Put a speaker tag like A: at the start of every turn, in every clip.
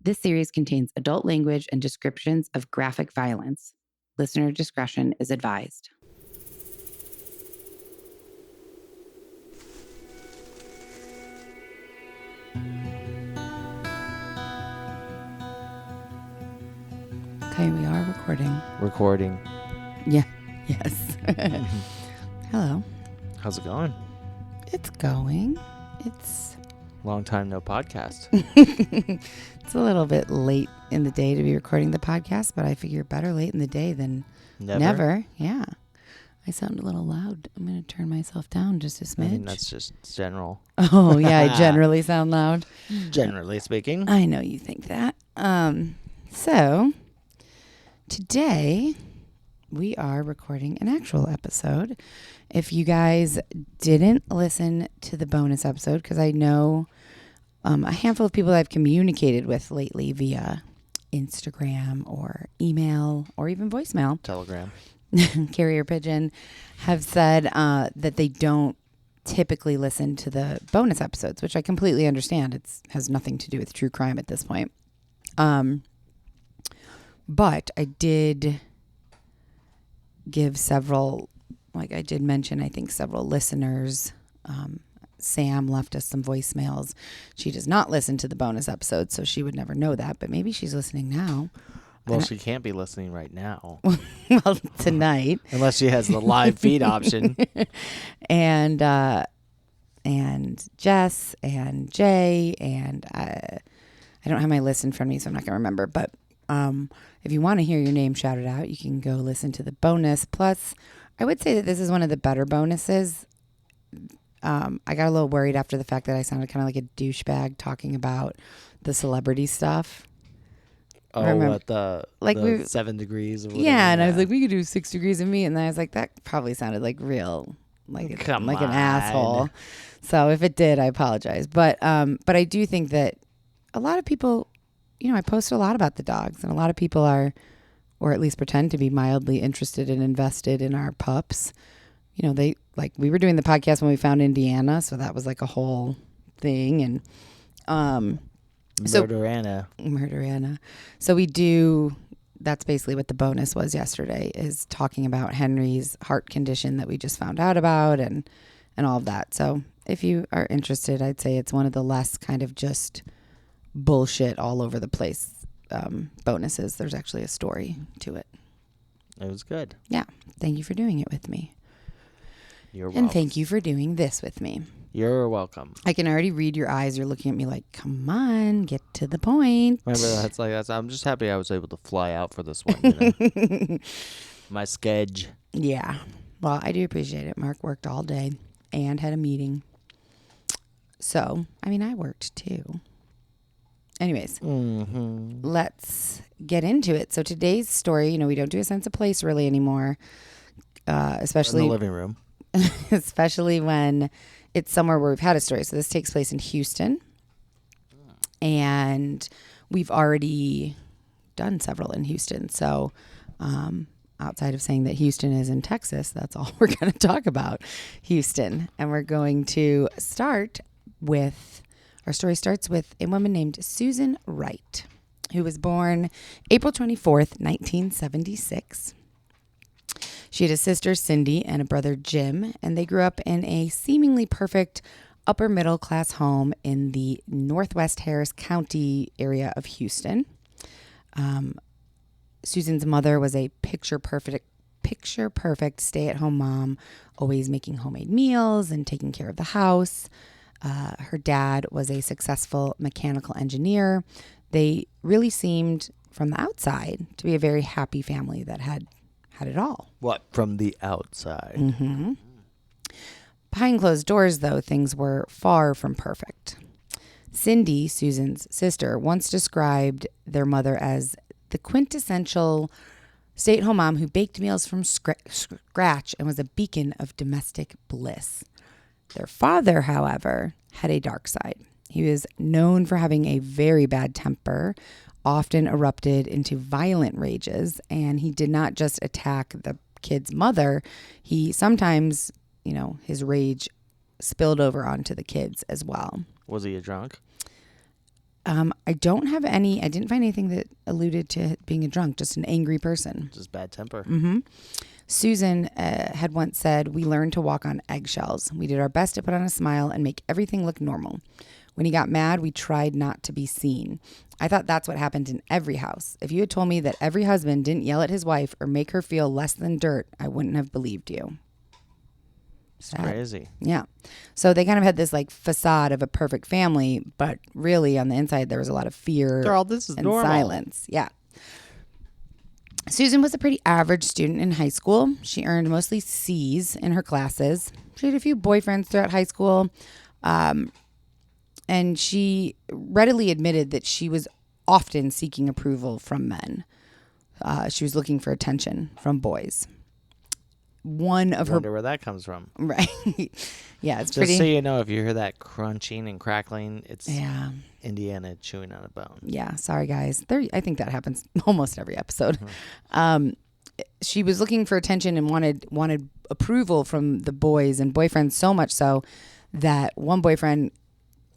A: This series contains adult language and descriptions of graphic violence. Listener discretion is advised. Okay, we are recording.
B: Recording.
A: Yeah. Yes. Hello.
B: How's it going?
A: It's going. It's
B: Long time no podcast.
A: it's a little bit late in the day to be recording the podcast, but I figure better late in the day than never. Yeah. I sound a little loud. I'm going to turn myself down just a smidge.
B: I mean, that's just general.
A: Oh, yeah. I generally sound loud.
B: Generally speaking.
A: I know you think that. So today we are recording an actual episode. If you guys didn't listen to the bonus episode, because I know a handful of people I've communicated with lately via Instagram or email or even voicemail,
B: Telegram,
A: carrier pigeon, have said that they don't typically listen to the bonus episodes, which I completely understand. It has nothing to do with true crime at this point. But I did give several, like I did mention, I think several listeners. Sam left us some voicemails. She does not listen to the bonus episode, so she would never know that, but maybe she's listening now.
B: Well, she can't be listening right now.
A: Well, tonight.
B: Unless she has the live feed option.
A: And Jess and Jay and I don't have my list in front of me, so I'm not going to remember. But if you want to hear your name shouted out, you can go listen to the bonus. Plus, I would say that this is one of the better bonuses. I got a little worried after the fact that I sounded kind of like a douchebag talking about the celebrity stuff.
B: Oh,
A: remember,
B: what the 7 degrees? Or whatever.
A: Yeah, and I was like, we could do 6 degrees of me. And then I was like, that probably sounded like real, like an asshole. So if it did, I apologize. But I do think that a lot of people, I post a lot about the dogs, and a lot of people are, or at least pretend to be mildly interested and invested in our pups. They we were doing the podcast when we found Indiana, so that was like a whole thing. And Murderana. So we do. That's basically what the bonus was yesterday, is talking about Henry's heart condition that we just found out about, and all of that. So if you are interested, I'd say it's one of the less kind of just bullshit all over the place bonuses. There's actually a story to it.
B: It was good.
A: Yeah. Thank you for doing it with me.
B: You're welcome.
A: And thank you for doing this with me.
B: You're welcome.
A: I can already read your eyes. You're looking at me like, come on, get to the point.
B: Remember, that's I'm just happy I was able to fly out for this one. My schedule.
A: Yeah. Well, I do appreciate it. Mark worked all day and had a meeting. So, I worked too. Anyways, Let's get into it. So today's story, we don't do a sense of place really anymore, especially
B: in the living room.
A: Especially when it's somewhere where we've had a story. So this takes place in Houston, and we've already done several in Houston. So outside of saying that Houston is in Texas, that's all we're going to talk about, Houston. And we're going to start with, our story starts with a woman named Susan Wright, who was born April 24th, 1976. She had a sister, Cindy, and a brother, Jim, and they grew up in a seemingly perfect upper middle class home in the Northwest Harris County area of Houston. Susan's mother was a picture perfect stay-at-home mom, always making homemade meals and taking care of the house. Her dad was a successful mechanical engineer. They really seemed, from the outside, to be a very happy family that had it all.
B: What? From the outside?
A: Mm-hmm. Behind closed doors, though, things were far from perfect. Cindy, Susan's sister, once described their mother as the quintessential stay-at-home mom who baked meals from scratch and was a beacon of domestic bliss. Their father, however, had a dark side. He was known for having a very bad temper, often erupted into violent rages, and he did not just attack the kid's mother. He sometimes, his rage spilled over onto the kids as well.
B: Was he a drunk?
A: I didn't find anything that alluded to being a drunk, just an angry person.
B: Just bad temper.
A: Mm-hmm. Susan had once said, "We learned to walk on eggshells. We did our best to put on a smile and make everything look normal. When he got mad, we tried not to be seen. I thought that's what happened in every house. If you had told me that every husband didn't yell at his wife or make her feel less than dirt, I wouldn't have believed you."
B: It's crazy.
A: Yeah. So they kind of had this like facade of a perfect family, but really on the inside there was a lot of fear
B: This is
A: and
B: normal.
A: silence. Yeah. Susan was a pretty average student in high school. She earned mostly C's in her classes. She had a few boyfriends throughout high school. And she readily admitted that she was often seeking approval from men. She was looking for attention from boys.
B: Wonder where that comes from.
A: Right. Yeah, it's
B: Just
A: pretty.
B: so you know, if you hear that crunching and crackling, it's
A: Yeah.
B: Indiana chewing on a bone.
A: Yeah. Sorry, guys. I think that happens almost every episode. She was looking for attention and wanted approval from the boys and boyfriends, so much so that one boyfriend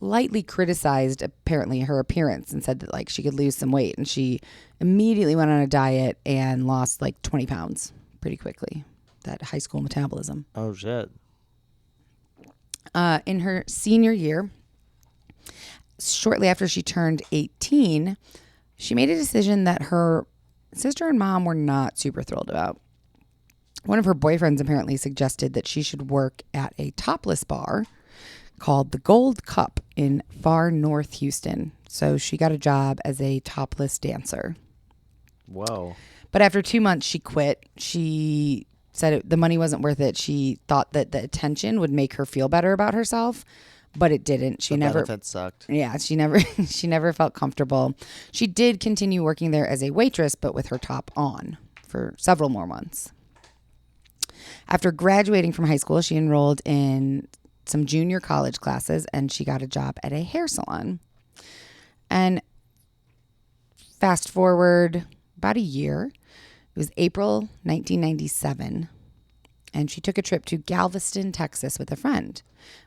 A: lightly criticized apparently her appearance and said that like she could lose some weight, and she immediately went on a diet and lost like 20 pounds pretty quickly. That high school metabolism.
B: Oh, shit.
A: In her senior year, shortly after she turned 18, she made a decision that her sister and mom were not super thrilled about. One of her boyfriends apparently suggested that she should work at a topless bar called the Gold Cup in far north Houston. So she got a job as a topless dancer.
B: Whoa.
A: But after 2 months, she quit. She said the money wasn't worth it. She thought that the attention would make her feel better about herself, but it didn't. She never.
B: That sucked.
A: Yeah, she never felt comfortable. She did continue working there as a waitress, but with her top on for several more months. After graduating from high school, she enrolled in some junior college classes, and she got a job at a hair salon. And fast forward about a year. It was April 1997, and she took a trip to Galveston, Texas with a friend.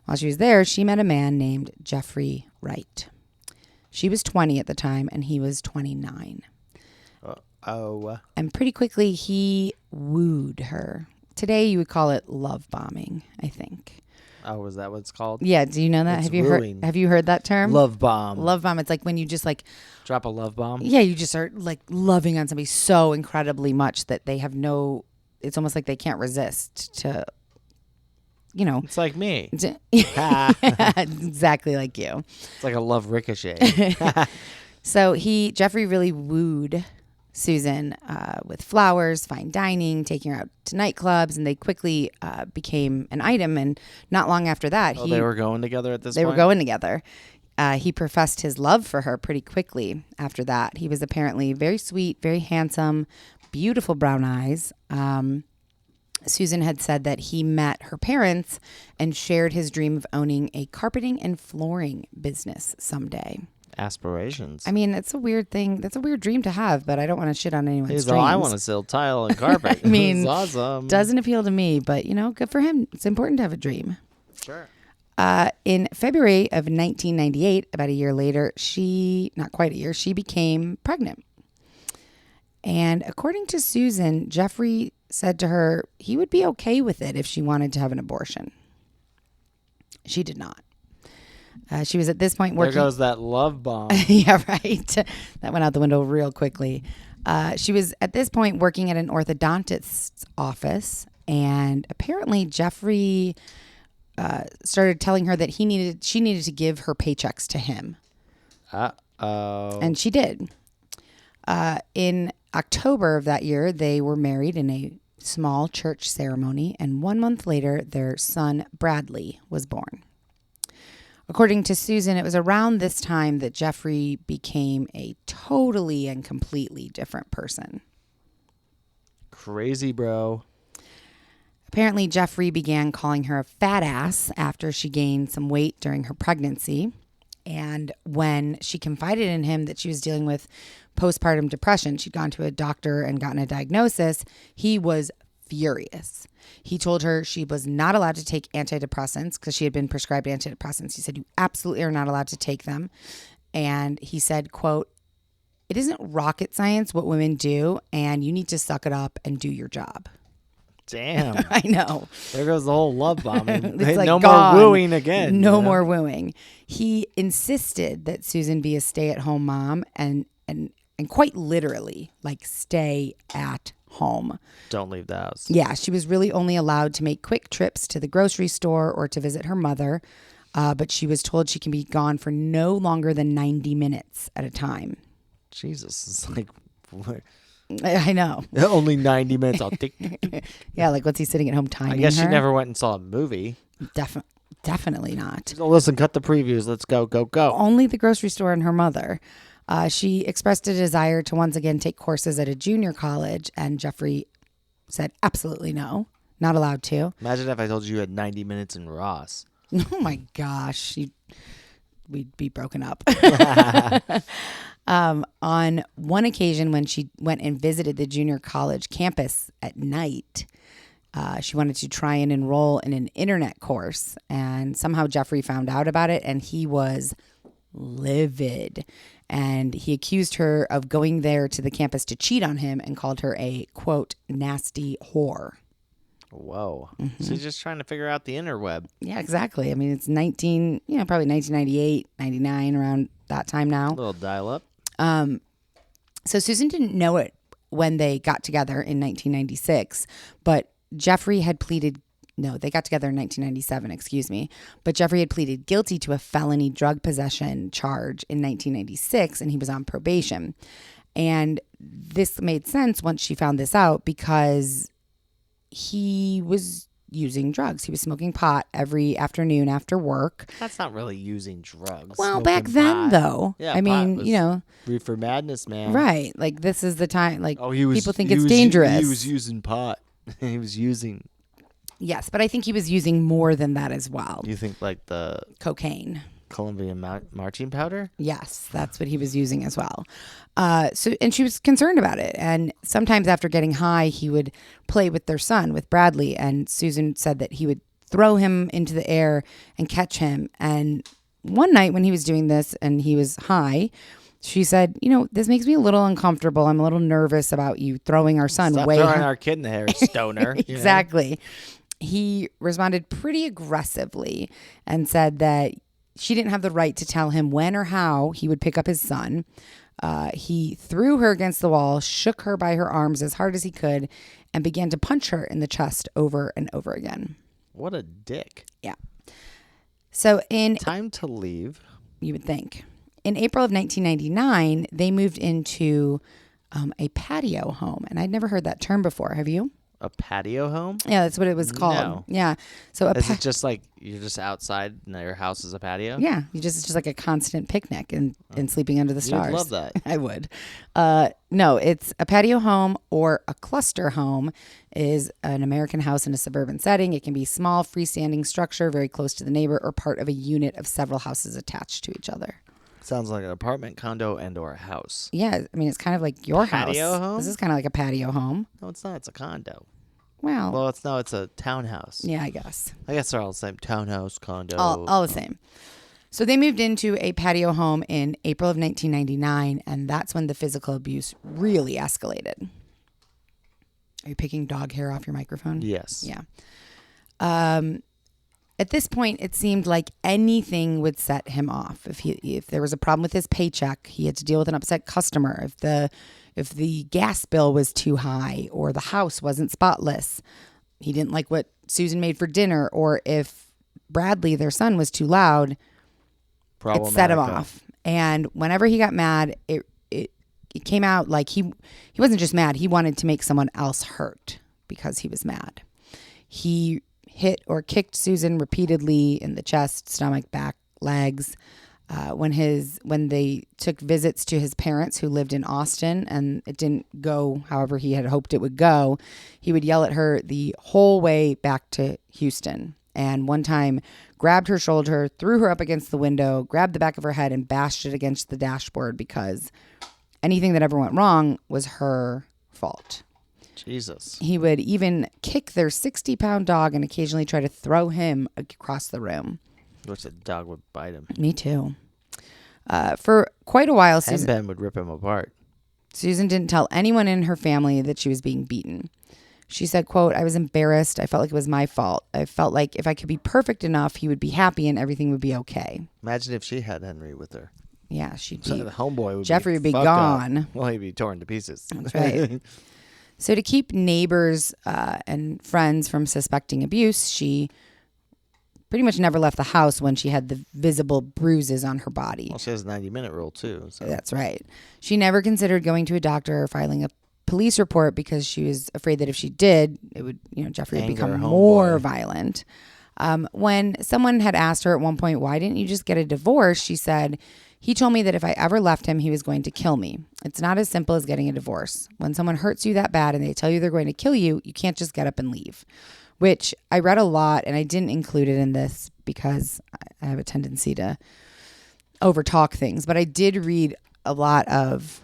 A: While she was there, she met a man named Jeffrey Wright. She was 20 at the time, and he was 29. And pretty quickly, he wooed her. Today, you would call it love bombing, I think.
B: Oh, is that what it's called?
A: Yeah, do you know that?
B: It's
A: Have you heard that term?
B: Love bomb.
A: Love bomb. It's like when you just like
B: drop a love bomb.
A: Yeah, you just are like loving on somebody so incredibly much that they have it's almost like they can't resist to,
B: It's like me.
A: Exactly like you.
B: It's like a love ricochet.
A: So Jeffrey really wooed Susan with flowers, fine dining, taking her out to nightclubs, and they quickly became an item. And not long after that,
B: they were going together at this point?
A: They were going together. He professed his love for her pretty quickly after that. He was apparently very sweet, very handsome, beautiful brown eyes. Susan had said that he met her parents and shared his dream of owning a carpeting and flooring business someday.
B: Aspirations.
A: I mean, it's a weird thing. That's a weird dream to have, but I don't want to shit on anyone's dreams.
B: I want to sell tile and carpet.
A: I mean,
B: it's awesome.
A: Doesn't appeal to me, but good for him. It's important to have a dream.
B: Sure.
A: In February of 1998, about a year later, not quite a year, she became pregnant. And according to Susan, Jeffrey said to her he would be okay with it if she wanted to have an abortion. She did not. She was at this point working.
B: There goes that love bomb.
A: Yeah, right. That went out the window real quickly. She was at this point working at an orthodontist's office, and apparently Jeffrey started telling her that she needed to give her paychecks to him.
B: Uh-oh.
A: And she did. In October of that year, they were married in a small church ceremony, and 1 month later, their son Bradley was born. According to Susan, it was around this time that Jeffrey became a totally and completely different person.
B: Crazy, bro.
A: Apparently, Jeffrey began calling her a fat ass after she gained some weight during her pregnancy. And when she confided in him that she was dealing with postpartum depression, she'd gone to a doctor and gotten a diagnosis, he was furious. He told her she was not allowed to take antidepressants because she had been prescribed antidepressants. He said, "You absolutely are not allowed to take them." And he said, quote, "It isn't rocket science what women do, and you need to suck it up and do your job."
B: Damn.
A: I know.
B: There goes the whole love bombing.
A: It's like
B: no
A: gone.
B: more wooing again.
A: No more wooing. He insisted that Susan be a stay-at-home mom and quite literally, like, stay at home.
B: Don't leave the house.
A: Yeah, she was really only allowed to make quick trips to the grocery store or to visit her mother, but she was told she can be gone for no longer than 90 minutes at a time.
B: Jesus, it's like... What?
A: I know.
B: Only 90 minutes. I'll take.
A: Yeah, like what's he sitting at home timing
B: I guess
A: her?
B: she never went and saw a movie.
A: Definitely not.
B: So listen, cut the previews. Let's go.
A: Only the grocery store and her mother. She expressed a desire to once again take courses at a junior college, and Jeffrey said absolutely no, not allowed to.
B: Imagine if I told you had 90 minutes in Ross.
A: Oh my gosh, we'd be broken up. On one occasion when she went and visited the junior college campus at night, she wanted to try and enroll in an internet course, and somehow Jeffrey found out about it, and he was livid. And he accused her of going there to the campus to cheat on him and called her a, quote, nasty whore.
B: Whoa. So he's just trying to figure out the interweb.
A: Yeah, exactly. I mean, it's probably 1998, 99, around that time now.
B: A little dial-up.
A: So Susan didn't know it when they got together in 1996, but Jeffrey had pleaded, no, they got together in 1997, excuse me, but Jeffrey had pleaded guilty to a felony drug possession charge in 1996, and he was on probation. And this made sense once she found this out because he was using drugs. He was smoking pot every afternoon after work.
B: That's not really using drugs.
A: Well,
B: Smoking
A: back then,
B: pot.
A: though.
B: Yeah,
A: I mean,
B: pot was reefer madness, man.
A: Right. Like, this is the time. Like,
B: people think
A: it's dangerous.
B: He was using pot. He was using.
A: Yes, but I think he was using more than that as well.
B: You think like the
A: cocaine.
B: Colombian marching powder?
A: Yes, that's what he was using as well. And she was concerned about it. And sometimes after getting high, he would play with their son, with Bradley. And Susan said that he would throw him into the air and catch him. And one night when he was doing this and he was high, she said, this makes me a little uncomfortable. I'm a little nervous about you throwing our son
B: Stop
A: way
B: throwing our kid in the hair, stoner.
A: Exactly. He responded pretty aggressively and said that she didn't have the right to tell him when or how he would pick up his son. He threw her against the wall, shook her by her arms as hard as he could, and began to punch her in the chest over and over again.
B: What a dick.
A: Yeah. So
B: time to leave.
A: You would think. In April of 1999, they moved into a patio home. And I'd never heard that term before. Have you?
B: A patio home?
A: Yeah, that's what it was called.
B: No.
A: Yeah. So
B: is it just like you're just outside and your house is a patio?
A: Yeah. It's just like a constant picnic and sleeping under the stars.
B: You'd love that.
A: I would. No, it's a patio home, or a cluster home is an American house in a suburban setting. It can be a small freestanding structure very close to the neighbor, or part of a unit of several houses attached to each other.
B: Sounds like an apartment, condo, and or a house.
A: Yeah, I mean, it's kind of like your
B: patio
A: house.
B: Home?
A: This is kind of like a patio home.
B: No, it's not. It's a condo.
A: Well,
B: it's a townhouse.
A: Yeah, I guess.
B: I guess they're all the same. Townhouse, condo.
A: All the same. So they moved into a patio home in April of 1999, and that's when the physical abuse really escalated. Are you picking dog hair off your microphone?
B: Yes.
A: Yeah. At this point, it seemed like anything would set him off. If there was a problem with his paycheck, he had to deal with an upset customer. If the gas bill was too high, or the house wasn't spotless, he didn't like what Susan made for dinner, or if Bradley, their son, was too loud, it set him off. And whenever he got mad, it came out like he wasn't just mad. He wanted to make someone else hurt because he was mad. He hit or kicked Susan repeatedly in the chest, stomach, back, legs. When they took visits to his parents who lived in Austin and it didn't go however he had hoped it would go, he would yell at her the whole way back to Houston. And one time grabbed her shoulder, threw her up against the window, grabbed the back of her head and bashed it against the dashboard because anything that ever went wrong was her fault.
B: Jesus.
A: He would even kick their 60-pound dog and occasionally try to throw him across the room.
B: Wish the dog would bite him.
A: Me too. For quite a while,
B: And Ben would rip him apart.
A: Susan didn't tell anyone in her family that she was being beaten. She said, quote, "I was embarrassed. I felt like it was my fault. I felt like if I could be perfect enough, he would be happy and everything would be okay."
B: Imagine if she had Henry with her.
A: Yeah, she'd be.
B: So the homeboy would
A: Jeffrey would be
B: fucked
A: gone.
B: Up. Well, he'd be torn to pieces.
A: That's right. So to keep neighbors and friends from suspecting abuse, she pretty much never left the house when she had the visible bruises on her body.
B: Well, she has a 90-minute rule, too. So.
A: That's right. She never considered going to a doctor or filing a police report because she was afraid that if she did, it would, Jeffrey would become more violent. When someone had asked her at one point, "Why didn't you just get a divorce?" she said, "He told me that if I ever left him, he was going to kill me. It's not as simple as getting a divorce. When someone hurts you that bad and they tell you they're going to kill you, you can't just get up and leave." Which I read a lot, and I didn't include it in this because I have a tendency to overtalk things. But I did read a lot of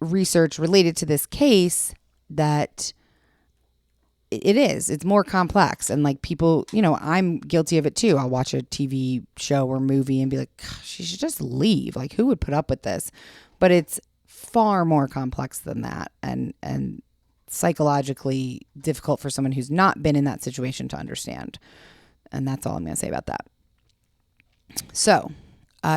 A: research related to this case that it's more complex. And like people, I'm guilty of it too. I'll watch a TV show or movie and be like, "Gosh, she should just leave. Like, who would put up with this?" But it's far more complex than that. And psychologically difficult for someone who's not been in that situation to understand. And that's all I'm going to say about that. So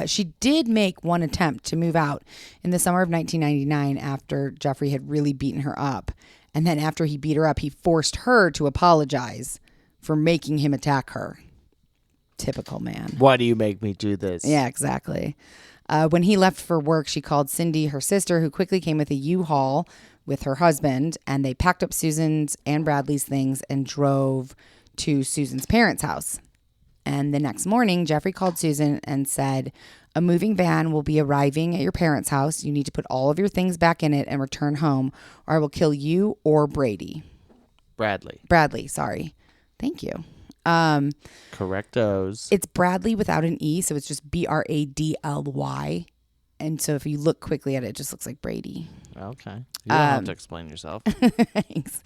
A: she did make one attempt to move out in the summer of 1999 after Jeffrey had really beaten her up. And then after he beat her up, he forced her to apologize for making him attack her. Typical man.
B: Why do you make me do this?
A: Yeah, exactly. When he left for work, she called Cindy, her sister, who quickly came with a U-Haul with her husband, and they packed up Susan's and Bradley's things and drove to Susan's parents' house. And the next morning, Jeffrey called Susan and said, "A moving van will be arriving at your parents' house. You need to put all of your things back in it and return home, or I will kill you or Brady." Bradley, sorry. Thank you.
B: Correctos.
A: It's Bradley without an E, so it's just Bradly. And so if you look quickly at it, it just looks like Brady.
B: Okay. You don't have to explain yourself.
A: Thanks.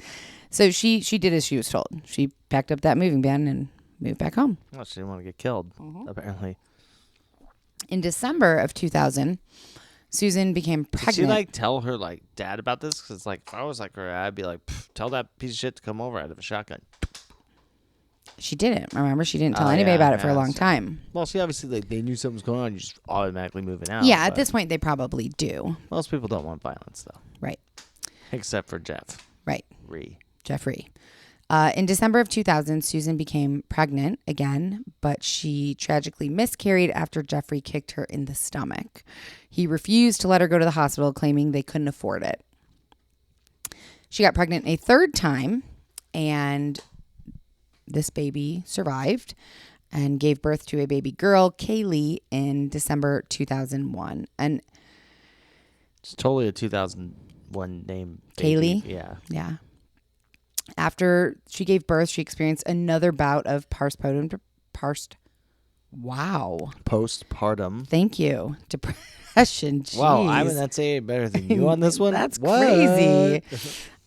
A: So she did as she was told. She packed up that moving van and moved back home.
B: Well, she didn't want to get killed, apparently.
A: In December of 2000, Susan became pregnant.
B: Did she tell her dad about this? Because if I was her, I'd be like, "Tell that piece of shit to come over out of a shotgun."
A: She didn't. Remember, she didn't tell anybody about it for a long time.
B: Well, she obviously they knew something was going on. You just automatically moving out.
A: Yeah, at this point they probably do.
B: Most people don't want violence, though.
A: Right.
B: Except for Jeff.
A: Right.
B: Jeffrey.
A: In December of 2000, Susan became pregnant again, but she tragically miscarried after Jeffrey kicked her in the stomach. He refused to let her go to the hospital, claiming they couldn't afford it. She got pregnant a third time, and this baby survived and gave birth to a baby girl, Kaylee, in December 2001. And
B: it's totally a 2001 name.
A: Kaylee?
B: Baby. Yeah.
A: Yeah. After she gave birth, she experienced another bout of postpartum. Thank you. Depression. Jeez.
B: Wow, I'm not saying better than you on this one.
A: That's crazy.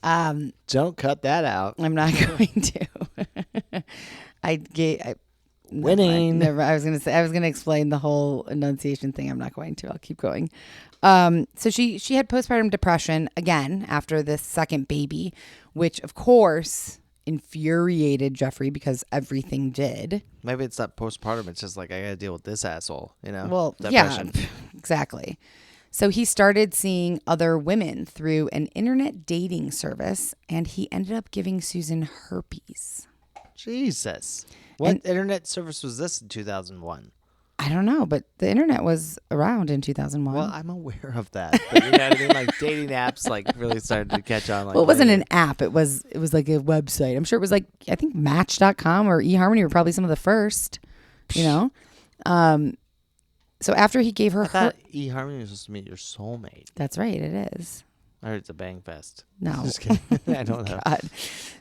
B: Don't cut that out.
A: I'm not going to.
B: Winning.
A: Never. I was gonna explain the whole enunciation thing. I'm not going to. I'll keep going. So she had postpartum depression again after this second baby, which of course infuriated Jeffrey because everything did.
B: Maybe it's not postpartum. It's just I gotta deal with this asshole.
A: Well,
B: depression.
A: Yeah, exactly. So he started seeing other women through an internet dating service, and he ended up giving Susan herpes.
B: Jesus. What internet service was this in 2001?
A: I don't know, but the internet was around in 2001.
B: Well, I'm aware of that. But you know what I mean? Dating apps really started to catch on.
A: Well, it wasn't an app. It was like a website. I'm sure it was I think Match.com or eHarmony were probably some of the first, So after he gave her...
B: I thought eHarmony was supposed to meet your soulmate.
A: That's right, it is.
B: I heard it's a bang fest.
A: No.
B: Just kidding. I don't know.
A: God.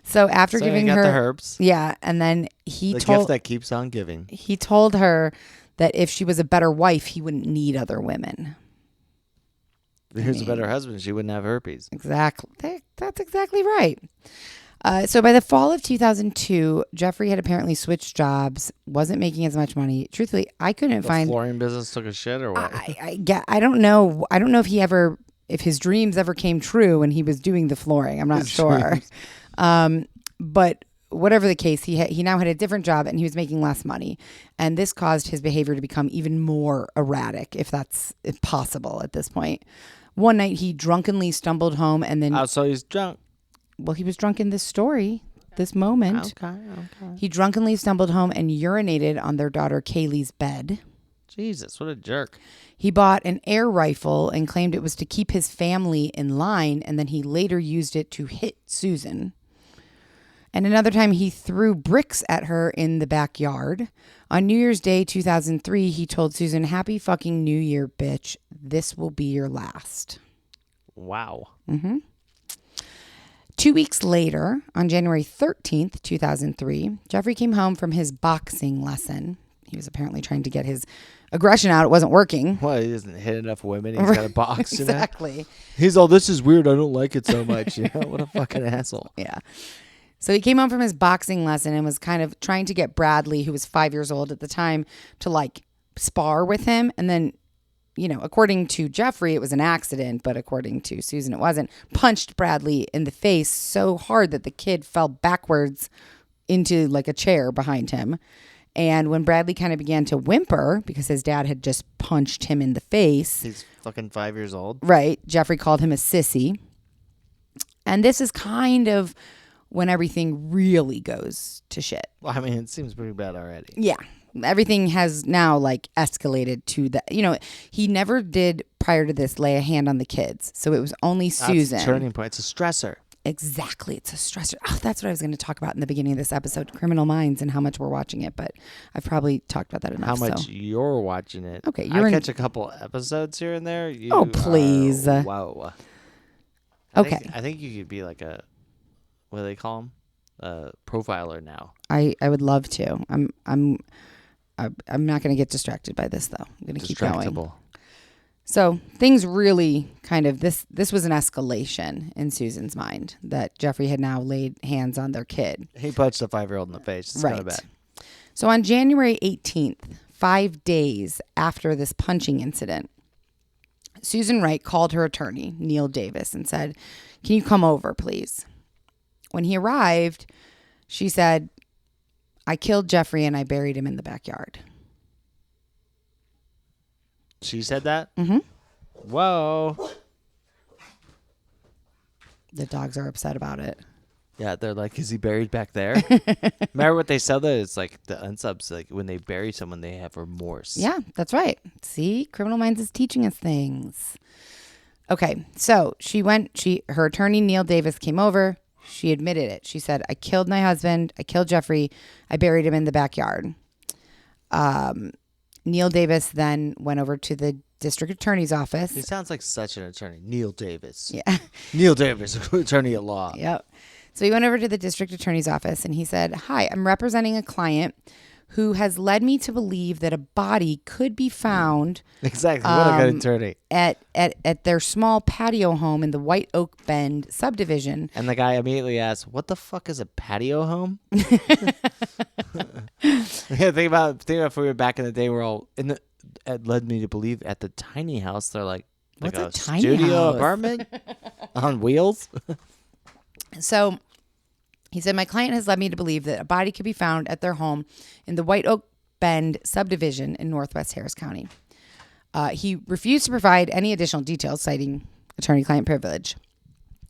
A: So after giving
B: got
A: her...
B: the herbs.
A: Yeah, and then
B: the gift that keeps on giving.
A: He told her that if she was a better wife, he wouldn't need other women.
B: If he was a better husband, she wouldn't have herpes.
A: Exactly. That's exactly right. So by the fall of 2002, Jeffrey had apparently switched jobs, wasn't making as much money. Truthfully, I couldn't find.
B: The flooring business took a shit or what?
A: I don't know. I don't know if his dreams ever came true when he was doing the flooring. I'm not sure. But whatever the case, he now had a different job and he was making less money. And this caused his behavior to become even more erratic, if possible at this point. One night he drunkenly stumbled home and then...
B: Oh, so he's drunk.
A: Well, he was drunk in this story, this moment.
B: Okay.
A: He drunkenly stumbled home and urinated on their daughter Kaylee's bed.
B: Jesus, what a jerk.
A: He bought an air rifle and claimed it was to keep his family in line, and then he later used it to hit Susan. And another time he threw bricks at her in the backyard. On New Year's Day 2003, he told Susan, "Happy fucking New Year, bitch. This will be your last."
B: Wow.
A: Mm-hmm. 2 weeks later, on January 13th, 2003, Jeffrey came home from his boxing lesson. He was apparently trying to get his aggression out. It wasn't working.
B: Well, he doesn't hit enough women. He's got a box.
A: Exactly.
B: You know? He's all, this is weird. I don't like it so much. You know? What a fucking asshole.
A: Yeah. So he came home from his boxing lesson and was kind of trying to get Bradley, who was 5 years old at the time, to like spar with him. And then, according to Jeffrey, it was an accident, but according to Susan, it wasn't. Punched Bradley in the face so hard that the kid fell backwards into like a chair behind him. And when Bradley kind of began to whimper because his dad had just punched him in the face.
B: He's fucking 5 years old.
A: Right. Jeffrey called him a sissy. And this is kind of when everything really goes to shit.
B: Well, I mean, it seems pretty bad already.
A: Yeah. Everything has now like escalated to the, he never did prior to this lay a hand on the kids. So it was only Susan.
B: That's a turning point. It's a stressor.
A: Exactly. It's a stressor. Oh, that's what I was going to talk about in the beginning of this episode, Criminal Minds and how much we're watching it. But I've probably talked about that enough.
B: How much you're watching it.
A: Okay.
B: I catch a couple episodes here and there.
A: Oh, please.
B: Whoa.
A: Okay.
B: I think you could be like a, what do they call them? Profiler now.
A: I would love to. I'm not going to get distracted by this, though. I'm going to keep going. So things really kind of, this was an escalation in Susan's mind that Jeffrey had now laid hands on their kid.
B: He punched a 5-year-old in the face. It's kind of bad.
A: So on January 18th, 5 days after this punching incident, Susan Wright called her attorney, Neil Davis, and said, "Can you come over, please?" When he arrived, she said, "I killed Jeffrey and I buried him in the backyard."
B: She said that?
A: Mm-hmm.
B: Whoa.
A: The dogs are upset about it.
B: Yeah, they're like, is he buried back there? Remember what they said? That it's like the unsubs, like when they bury someone, they have remorse.
A: Yeah, that's right. See, Criminal Minds is teaching us things. Okay, so her attorney, Neil Davis, came over. She admitted it. She said, "I killed my husband. I killed Jeffrey. I buried him in the backyard." Neil Davis then went over to the district attorney's office.
B: He sounds like such an attorney. Neil Davis.
A: Yeah.
B: Neil Davis, attorney at law.
A: Yep. So he went over to the district attorney's office and he said, "Hi, I'm representing a client who has led me to believe that a body could be found."
B: Exactly. What a good attorney.
A: At their small patio home in the White Oak Bend subdivision.
B: And the guy immediately asked, "What the fuck is a patio home?" Yeah, think about if we were back in the day, we're all it led me to believe at the tiny house, they're like
A: What's a tiny
B: studio
A: house?
B: apartment on wheels.
A: So he said, "My client has led me to believe that a body could be found at their home in the White Oak Bend subdivision in Northwest Harris County." He refused to provide any additional details, citing attorney-client privilege.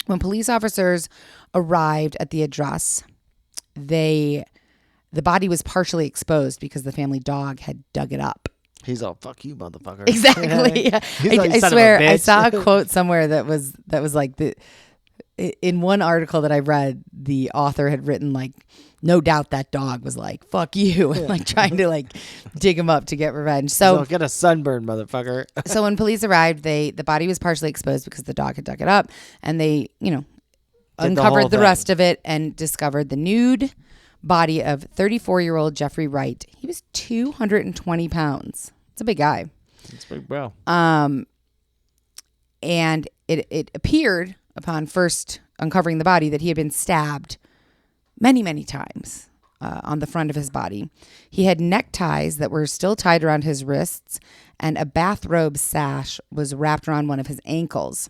A: When police officers arrived at the address, the body was partially exposed because the family dog had dug it up.
B: He's all, "Fuck you, motherfucker."
A: Exactly. I swear, I saw a quote somewhere that was like in one article that I read, the author had written like, "No doubt that dog was like, fuck you," and like trying to like dig him up to get revenge. So
B: get a sunburn, motherfucker.
A: So when police arrived, the body was partially exposed because the dog had dug it up, and they, uncovered the rest of it and discovered the nude body of 34-year-old Jeffrey Wright. He was 220 pounds. It's a big guy.
B: It's big, bro.
A: And it appeared upon first uncovering the body that he had been stabbed many, many times on the front of his body. He had neckties that were still tied around his wrists, and a bathrobe sash was wrapped around one of his ankles.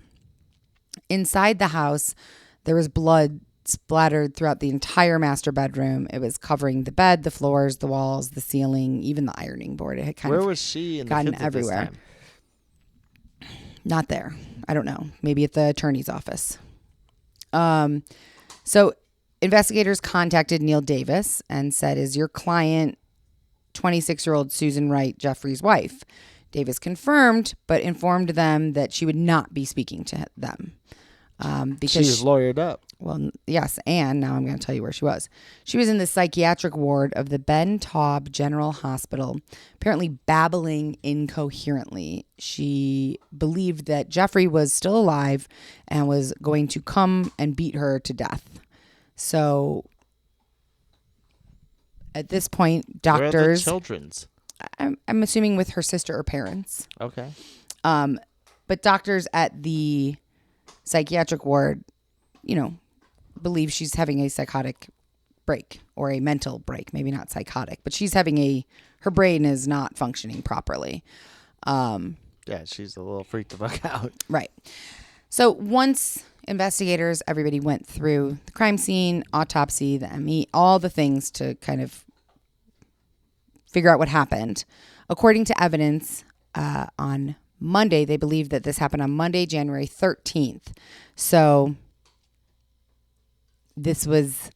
A: Inside the house, there was blood splattered throughout the entire master bedroom. It was covering the bed, the floors, the walls, the ceiling, even the ironing board. It had kind
B: Where
A: of
B: was she and the
A: gotten
B: kids at this
A: everywhere.
B: time?
A: Not there. I don't know. Maybe at the attorney's office. So investigators contacted Neil Davis and said, is your client 26-year-old Susan Wright, Jeffrey's wife? Davis confirmed, but informed them that she would not be speaking to them. Because
B: She was lawyered up.
A: well, yes, and now I'm going to tell you where she was. She was in the psychiatric ward of the Ben Taub General Hospital, apparently babbling incoherently. She believed that Jeffrey was still alive and was going to come and beat her to death. So at this point,
B: Where are the
A: doctors,
B: children's?
A: I'm assuming with her sister or parents,
B: Okay.
A: but doctors at the psychiatric ward, believe she's having a psychotic break or a mental break, maybe not psychotic, but she's having her brain is not functioning properly.
B: Yeah, she's a little freaked the fuck out.
A: Right. So once investigators, everybody went through the crime scene, autopsy, the ME, all the things to kind of figure out what happened. According to evidence on Monday, they believe that this happened on Monday, January 13th. So this was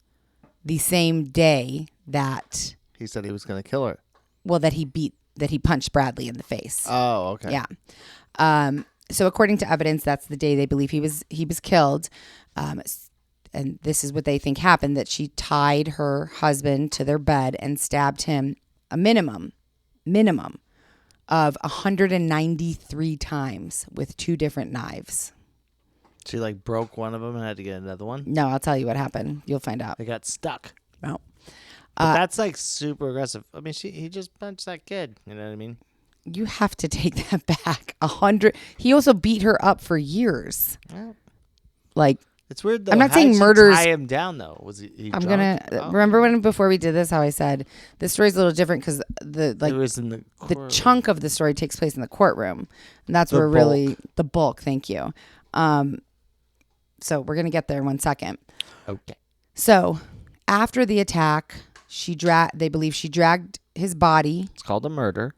A: the same day that
B: He said he was going to kill her.
A: that he punched Bradley in the face.
B: Oh, okay.
A: Yeah. So according to evidence, that's the day they believe he was killed. And this is what they think happened, that she tied her husband to their bed and stabbed him a minimum of 193 times with 2 different knives.
B: She broke one of them and had to get another one.
A: No, I'll tell you what happened. You'll find out.
B: They got stuck.
A: No.
B: But that's super aggressive. I mean, he just punched that kid. You know what I mean?
A: You have to take that back. 100. He also beat her up for years.
B: Well,
A: Like,
B: it's weird though.
A: I'm not
B: How
A: saying
B: did she
A: murder's-
B: tie him down though. Was he
A: I'm
B: drunk?
A: gonna remember before we did this, how I said this story's a little different because
B: it was in the
A: the
B: court.
A: chunk of the story takes place in the courtroom, and that's
B: The
A: where
B: bulk.
A: really the bulk. Thank you. So we're gonna get there in 1 second.
B: Okay.
A: So after the attack, they believe she dragged his body.
B: It's called a murder.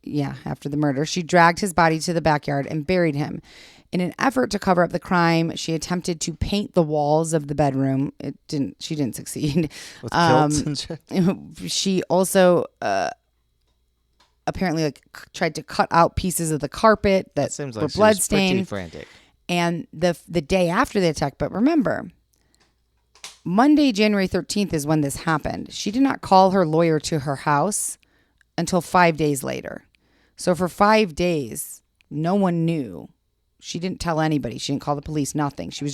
A: Yeah, after the murder, she dragged his body to the backyard and buried him. In an effort to cover up the crime, she attempted to paint the walls of the bedroom. She didn't succeed.
B: With kilts and shit.
A: She also apparently tried to cut out pieces of the carpet that
B: Seems
A: were
B: like she was pretty
A: bloodstained.
B: frantic.
A: And the day after the attack, but remember, Monday, January 13th is when this happened. She did not call her lawyer to her house until 5 days later. So for 5 days, no one knew. She didn't tell anybody. She didn't call the police, nothing. She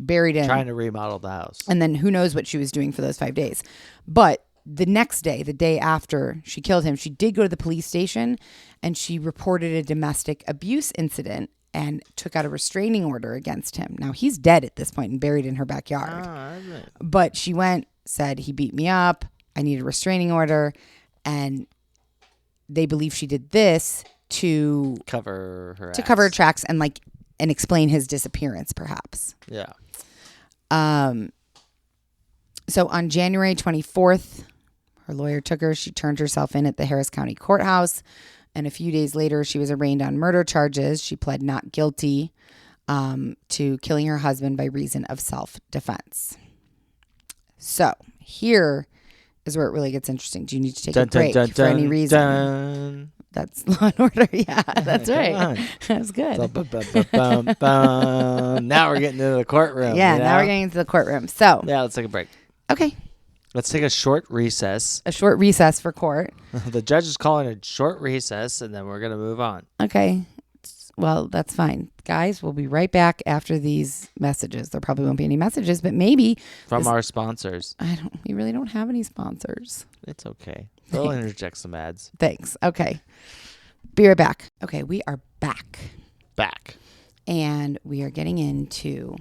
A: buried him.
B: Trying to remodel the house.
A: And then who knows what she was doing for those 5 days. But the next day, the day after she killed him, she did go to the police station and she reported a domestic abuse incident and took out a restraining order against him. Now, he's dead at this point and buried in her backyard. But she said, he beat me up. I need a restraining order. And they believe she did this to
B: cover her
A: tracks and explain his disappearance, perhaps.
B: Yeah.
A: So on January 24th, her lawyer took her. She turned herself in at the Harris County Courthouse. And a few days later, she was arraigned on murder charges. She pled not guilty to killing her husband by reason of self-defense. So here is where it really gets interesting. Do you need to take a break for any reason?
B: Dun.
A: That's Law and Order. Yeah, that's right. That's good.
B: Now we're getting into the courtroom.
A: Yeah, now we're getting into the courtroom. So,
B: yeah, let's take a break.
A: Okay.
B: Let's take a short recess.
A: A short recess for court.
B: The judge is calling a short recess, and then we're going to move on.
A: Okay. Well, that's fine. Guys, we'll be right back after these messages. There probably won't be any messages, but maybe.
B: From our sponsors.
A: We really don't have any sponsors.
B: It's okay. They'll interject some ads.
A: Thanks. Okay. Be right back. Okay, we are back.
B: Back.
A: And we are getting into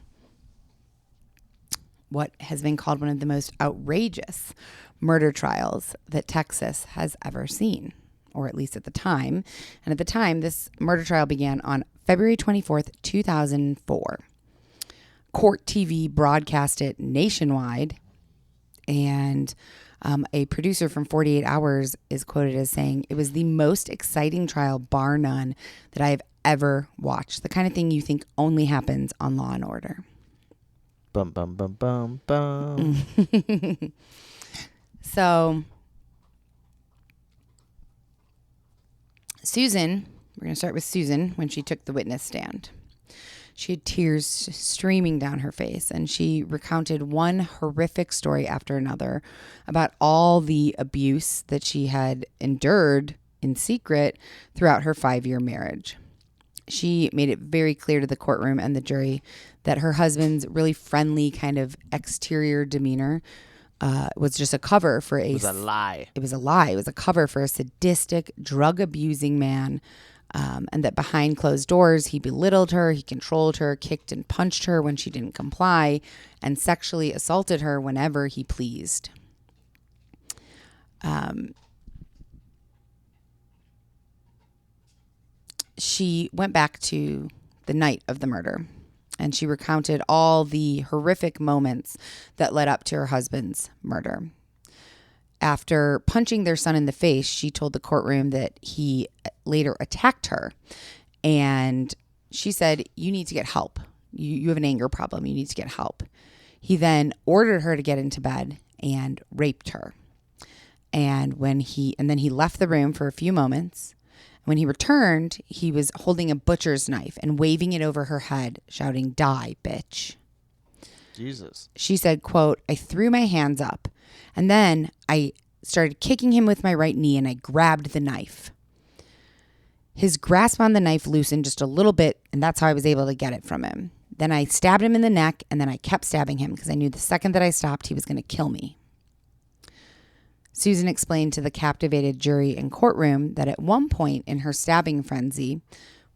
A: what has been called one of the most outrageous murder trials that Texas has ever seen, or at least at the time. And at the time, this murder trial began on February 24th, 2004. Court TV broadcast it nationwide, and a producer from 48 Hours is quoted as saying, "It was the most exciting trial, bar none, that I have ever watched. The kind of thing you think only happens on Law and Order."
B: Bum, bum, bum, bum, bum.
A: So, Susan, we're going to start with Susan when she took the witness stand. She had tears streaming down her face, and she recounted one horrific story after another about all the abuse that she had endured in secret throughout her 5-year marriage. She made it very clear to the courtroom and the jury that her husband's really friendly kind of exterior demeanor was just a cover for
B: It was a lie.
A: It was a lie. It was a cover for a sadistic, drug-abusing man. And that behind closed doors, he belittled her, he controlled her, kicked and punched her when she didn't comply, and sexually assaulted her whenever he pleased. She went back to the night of the murder, and she recounted all the horrific moments that led up to her husband's murder. After punching their son in the face, she told the courtroom that he later attacked her. And she said, "You need to get help. You have an anger problem. You need to get help." He then ordered her to get into bed and raped her. And then he left the room for a few moments. When he returned, he was holding a butcher's knife and waving it over her head, shouting, "Die, bitch."
B: Jesus.
A: She said, quote, "I threw my hands up, and then I started kicking him with my right knee, and I grabbed the knife. His grasp on the knife loosened just a little bit, and that's how I was able to get it from him. Then I stabbed him in the neck, and then I kept stabbing him because I knew the second that I stopped, he was going to kill me." Susan explained to the captivated jury and courtroom that at one point in her stabbing frenzy,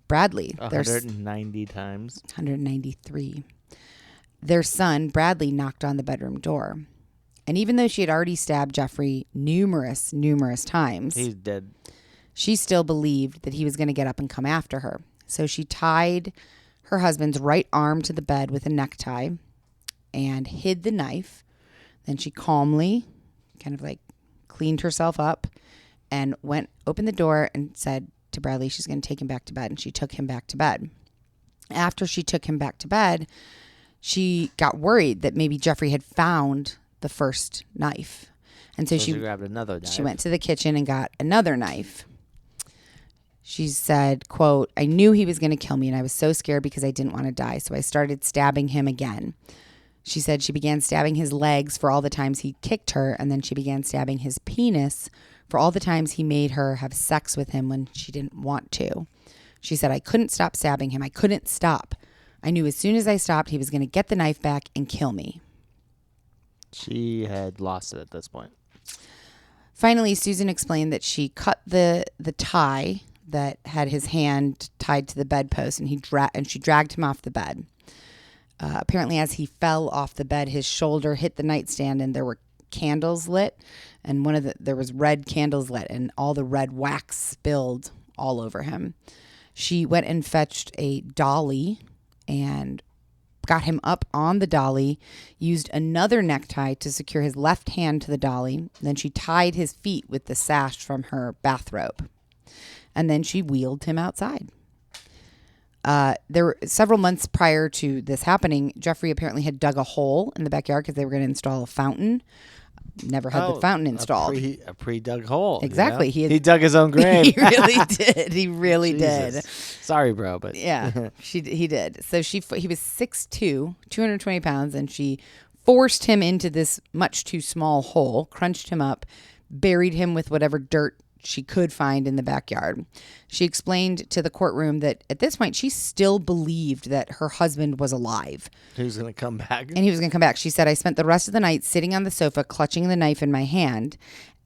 A: Bradley,
B: 190 times.
A: 193. Their son, Bradley, knocked on the bedroom door. And even though she had already stabbed Jeffrey numerous times,
B: He's dead.
A: she still believed that he was going to get up and come after her. So she tied her husband's right arm to the bed with a necktie and hid the knife. Then she calmly kind of like cleaned herself up and opened the door and said to Bradley she's going to take him back to bed. And she took him back to bed. After she took him back to bed, she got worried that maybe Jeffrey had found the first knife. And so she
B: grabbed another knife.
A: She went to the kitchen and got another knife. She said, quote, "I knew he was going to kill me, and I was so scared because I didn't want to die. So I started stabbing him again." She said she began stabbing his legs for all the times he kicked her, and then she began stabbing his penis for all the times he made her have sex with him when she didn't want to. She said, "I couldn't stop stabbing him. I couldn't stop. I knew as soon as I stopped, he was going to get the knife back and kill me."
B: She had lost it at this point.
A: Finally, Susan explained that she cut the tie that had his hand tied to the bedpost, and she dragged him off the bed. Apparently, as he fell off the bed, his shoulder hit the nightstand, and there were candles lit, and there was red candles lit, and all the red wax spilled all over him. She went and fetched a dolly and got him up on the dolly, used another necktie to secure his left hand to the dolly. Then she tied his feet with the sash from her bathrobe. And then she wheeled him outside. There were several months prior to this happening, Jeffrey apparently had dug a hole in the backyard because they were going to install a fountain. Never had the fountain installed.
B: A pre-dug hole.
A: Exactly.
B: You know? He dug his own grave.
A: He really did. He really did.
B: Sorry, bro, but
A: yeah, he did. So he was 6'2", 220 pounds, and she forced him into this much too small hole, crunched him up, buried him with whatever dirt she could find in the backyard. She explained to the courtroom that at this point she still believed that her husband was alive.
B: He was going to come back.
A: And he was going to come back. She said, "I spent the rest of the night sitting on the sofa, clutching the knife in my hand."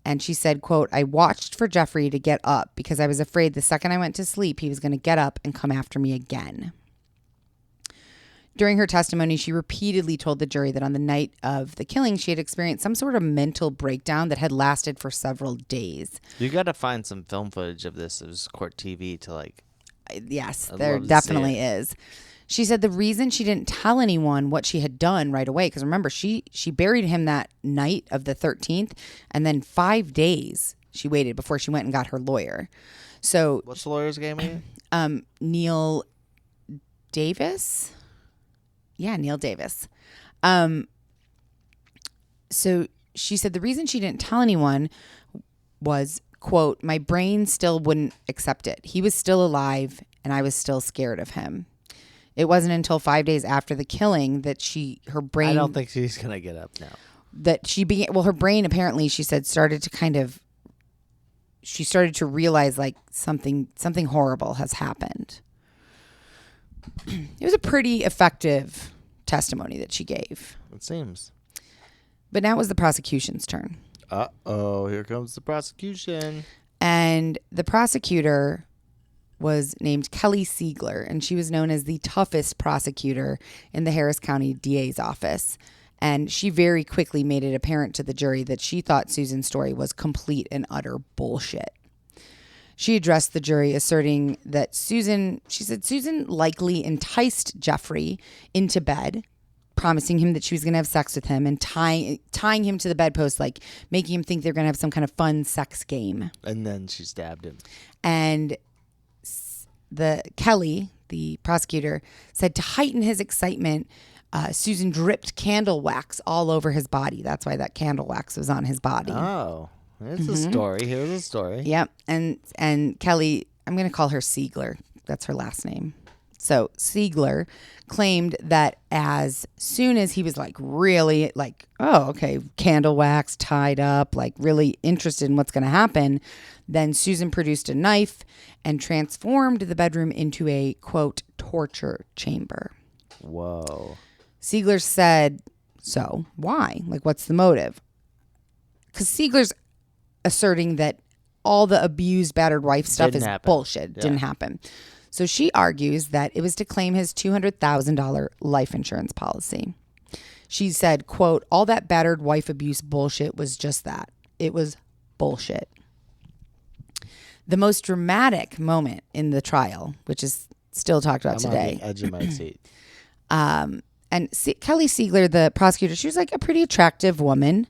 A: And she said, quote, "I watched for Jeffrey to get up because I was afraid the second I went to sleep, he was going to get up and come after me again." During her testimony, she repeatedly told the jury that on the night of the killing, she had experienced some sort of mental breakdown that had lasted for several days.
B: You got to find some film footage of this. It was court TV to like.
A: Yes,
B: I'd
A: there
B: love to
A: definitely
B: see it.
A: is. She said the reason she didn't tell anyone what she had done right away, because remember, she buried him that night of the 13th, and then 5 days she waited before she went and got her lawyer. So
B: What's the lawyer's game again?
A: Neil Davis. Yeah, Neil Davis. So she said the reason she didn't tell anyone was, quote, my brain still wouldn't accept it. He was still alive and I was still scared of him. It wasn't until 5 days after the killing that her brain.
B: I don't think she's going to get up now.
A: That she began. Well, her brain apparently, she said, started to realize like something horrible has happened. It was a pretty effective testimony that she gave.
B: It seems.
A: But now it was the prosecution's turn.
B: Uh-oh, here comes the prosecution.
A: And the prosecutor was named Kelly Siegler, and she was known as the toughest prosecutor in the Harris County DA's office. And she very quickly made it apparent to the jury that she thought Susan's story was complete and utter bullshit. She addressed the jury asserting that Susan likely enticed Jeffrey into bed, promising him that she was going to have sex with him and tying him to the bedpost, like making him think they're going to have some kind of fun sex game.
B: And then she stabbed him.
A: And Kelly, the prosecutor, said to heighten his excitement, Susan dripped candle wax all over his body. That's why that candle wax was on his body.
B: Oh, there's a story. Here's a story.
A: Yep. And Kelly, I'm going to call her Siegler. That's her last name. So Siegler claimed that as soon as he was like really like, oh, okay, candle wax tied up, like really interested in what's going to happen, then Susan produced a knife and transformed the bedroom into a, quote, torture chamber.
B: Whoa.
A: Siegler said, so why? Like, what's the motive? Because Siegler's asserting that all the abused, battered wife stuff
B: Didn't
A: is
B: happen.
A: bullshit.
B: Yeah.
A: Didn't happen. So she argues that it was to claim his $200,000 life insurance policy. She said, quote, all that battered wife abuse bullshit was just that. It was bullshit. The most dramatic moment in the trial, which is still talked about today.
B: On the edge of my seat.
A: Kelly Siegler, the prosecutor, she was like a pretty attractive woman,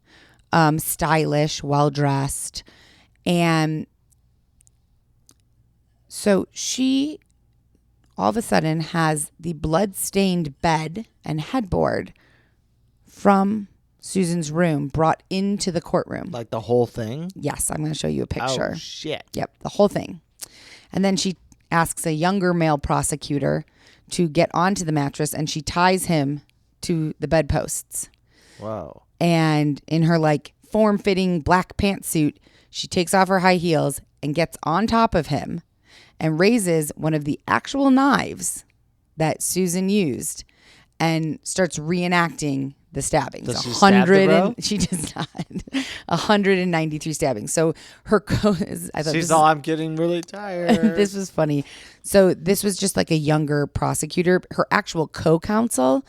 A: stylish, well-dressed. And so she all of a sudden has the blood-stained bed and headboard from Susan's room brought into the courtroom.
B: Like the whole thing?
A: Yes, I'm going to show you a picture.
B: Oh, shit.
A: Yep, the whole thing. And then she asks a younger male prosecutor to get onto the mattress, and she ties him to the bedposts.
B: Whoa.
A: And in her like form-fitting black pantsuit, she takes off her high heels and gets on top of him and raises one of the actual knives that Susan used and starts reenacting the stabbings.
B: Does she stab the bro?
A: She does not. 193 stabbings. So her
B: She's all, I'm getting really tired.
A: This was funny. So this was just like a younger prosecutor. Her actual co-counsel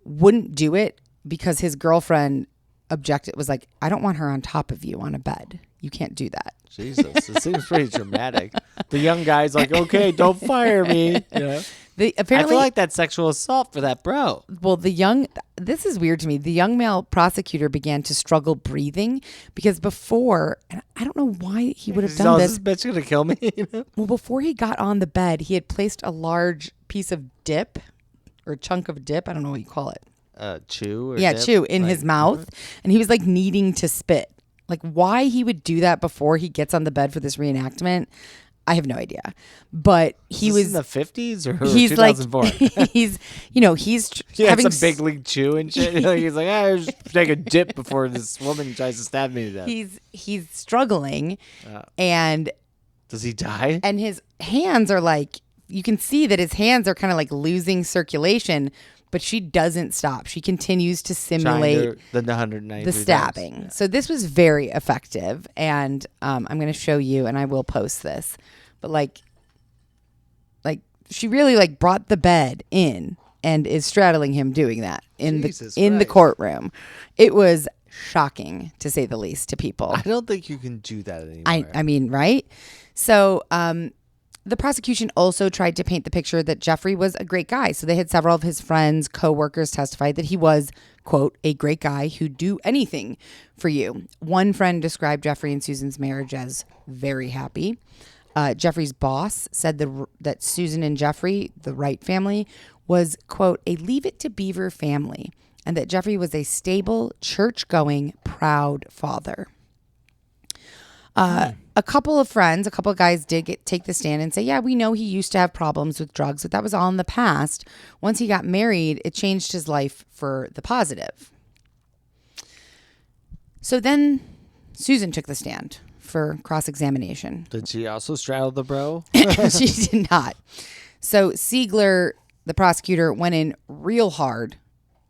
A: wouldn't do it because his girlfriend objected, was like, I don't want her on top of you on a bed. You can't do that.
B: Jesus, it seems pretty dramatic. The young guy's like, okay, don't fire me. Yeah. I feel like that's sexual assault for that bro.
A: Well, this is weird to me. The young male prosecutor began to struggle breathing because before, and I don't know why he would have done this.
B: Is this bitch going to kill me?
A: Well, before he got on the bed, he had placed a large piece of dip or chunk of dip. I don't know what you call it.
B: Chew? Or
A: yeah,
B: dip?
A: chew in his mouth. And he was like needing to spit. Like why he would do that before he gets on the bed for this reenactment, I have no idea. But he was
B: in the 50s or
A: he's
B: 2004?
A: Like, he's having
B: some big league chew and shit. He's like, I just take a dip before this woman tries to stab me to death.
A: He's struggling, and
B: does he die?
A: And his hands are like, you can see that his hands are kind of like losing circulation. But she doesn't stop. She continues to simulate the stabbing. Yeah. So this was very effective. And I'm going to show you, and I will post this. But like she really like brought the bed in and is straddling him doing that in
B: Jesus
A: the courtroom. It was shocking, to say the least, to people.
B: I don't think you can do that anymore.
A: I mean, right? So the prosecution also tried to paint the picture that Jeffrey was a great guy. So they had several of his friends, co-workers testified that he was, quote, a great guy who'd do anything for you. One friend described Jeffrey and Susan's marriage as very happy. Jeffrey's boss said that Susan and Jeffrey, the Wright family, was, quote, a leave it to Beaver family, and that Jeffrey was a stable, church-going, proud father. A couple of guys did take the stand and say, yeah, we know he used to have problems with drugs, but that was all in the past. Once he got married, it changed his life for the positive. So then Susan took the stand for cross-examination.
B: Did she also straddle the bro?
A: She did not. So Siegler, the prosecutor, went in real hard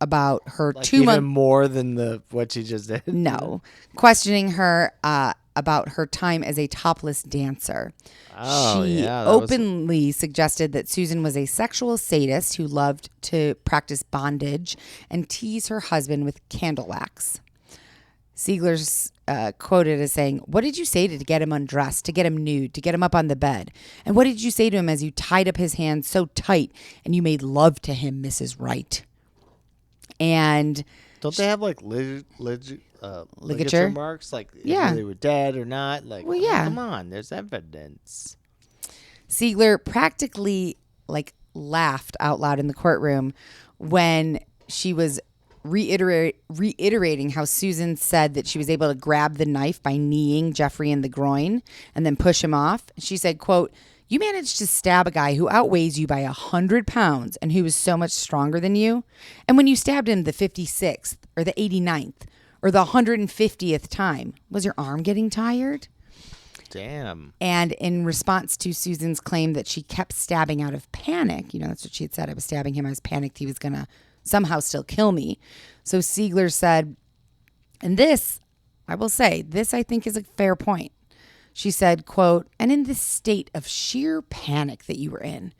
A: about her 2 months.
B: Even more than what she just did?
A: No. Questioning her about her time as a topless dancer.
B: Oh,
A: she openly suggested that Susan was a sexual sadist who loved to practice bondage and tease her husband with candle wax. Siegler's quoted as saying, what did you say to get him undressed, to get him nude, to get him up on the bed? And what did you say to him as you tied up his hands so tight and you made love to him, Mrs. Wright? And
B: don't they have like ligature marks? Like if they were dead or not? Like, well, yeah. Come on, there's evidence.
A: Siegler practically laughed out loud in the courtroom when she was reiterating how Susan said that she was able to grab the knife by kneeing Jeffrey in the groin and then push him off. She said, quote, you managed to stab a guy who outweighs you by 100 pounds and who is so much stronger than you. And when you stabbed him the 56th or the 89th or the 150th time, was your arm getting tired?
B: Damn.
A: And in response to Susan's claim that she kept stabbing out of panic, that's what she had said. I was stabbing him. I was panicked he was going to somehow still kill me. So Siegler said, and this, I will say, this I think is a fair point. She said, quote, and in this state of sheer panic that you were in,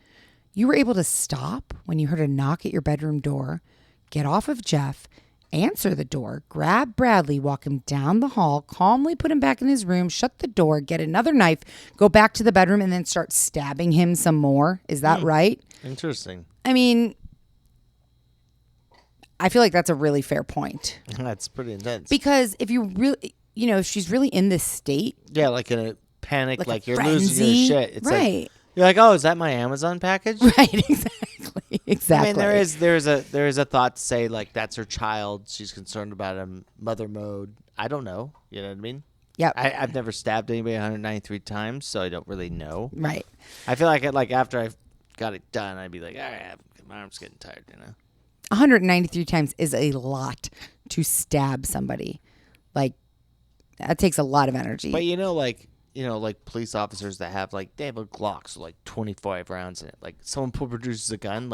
A: you were able to stop when you heard a knock at your bedroom door, get off of Jeff, answer the door, grab Bradley, walk him down the hall, calmly put him back in his room, shut the door, get another knife, go back to the bedroom, and then start stabbing him some more. Is that right?
B: Interesting.
A: I mean, I feel like that's a really fair point.
B: That's pretty intense.
A: Because if you really, if she's really in this state.
B: Yeah, like in a panic, like you're
A: frenzy,
B: losing your shit. It's
A: right.
B: You're like, oh, is that my Amazon package?
A: Right, exactly.
B: I mean, there is a thought to say, like, that's her child. She's concerned about him. Mother mode. I don't know. You know what I mean?
A: Yep.
B: I've never stabbed anybody 193 times, so I don't really know.
A: Right.
B: I feel like after I got it done, I'd be like, all right, my arm's getting tired,
A: 193 times is a lot to stab somebody. Like, that takes a lot of energy.
B: But like police officers that have they have a Glock, so 25 rounds in it. Like someone produces a gun,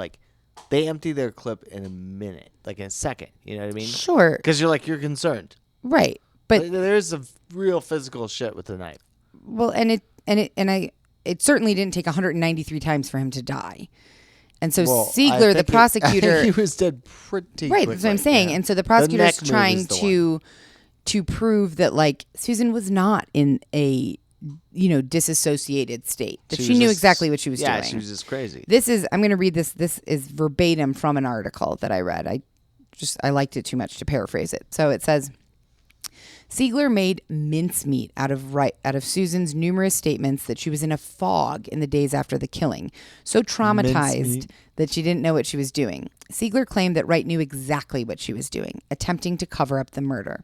B: they empty their clip in a minute, in a second. You know what I mean?
A: Sure.
B: Because you're concerned.
A: Right. But
B: there's a real physical shit with the knife.
A: Well, it certainly didn't take 193 times for him to die. And so Siegler, the prosecutor,
B: he was dead pretty
A: right.
B: quickly.
A: That's what I'm saying. Yeah. And so the prosecutor's trying to prove that she was not in a disassociated state, that she knew exactly what she was doing.
B: Yeah, she was just crazy.
A: I'm going to read this. This is verbatim from an article that I read. I liked it too much to paraphrase it. So it says, Siegler made mincemeat out of Susan's numerous statements that she was in a fog in the days after the killing, so traumatized that she didn't know what she was doing. Siegler claimed that Wright knew exactly what she was doing, attempting to cover up the murder.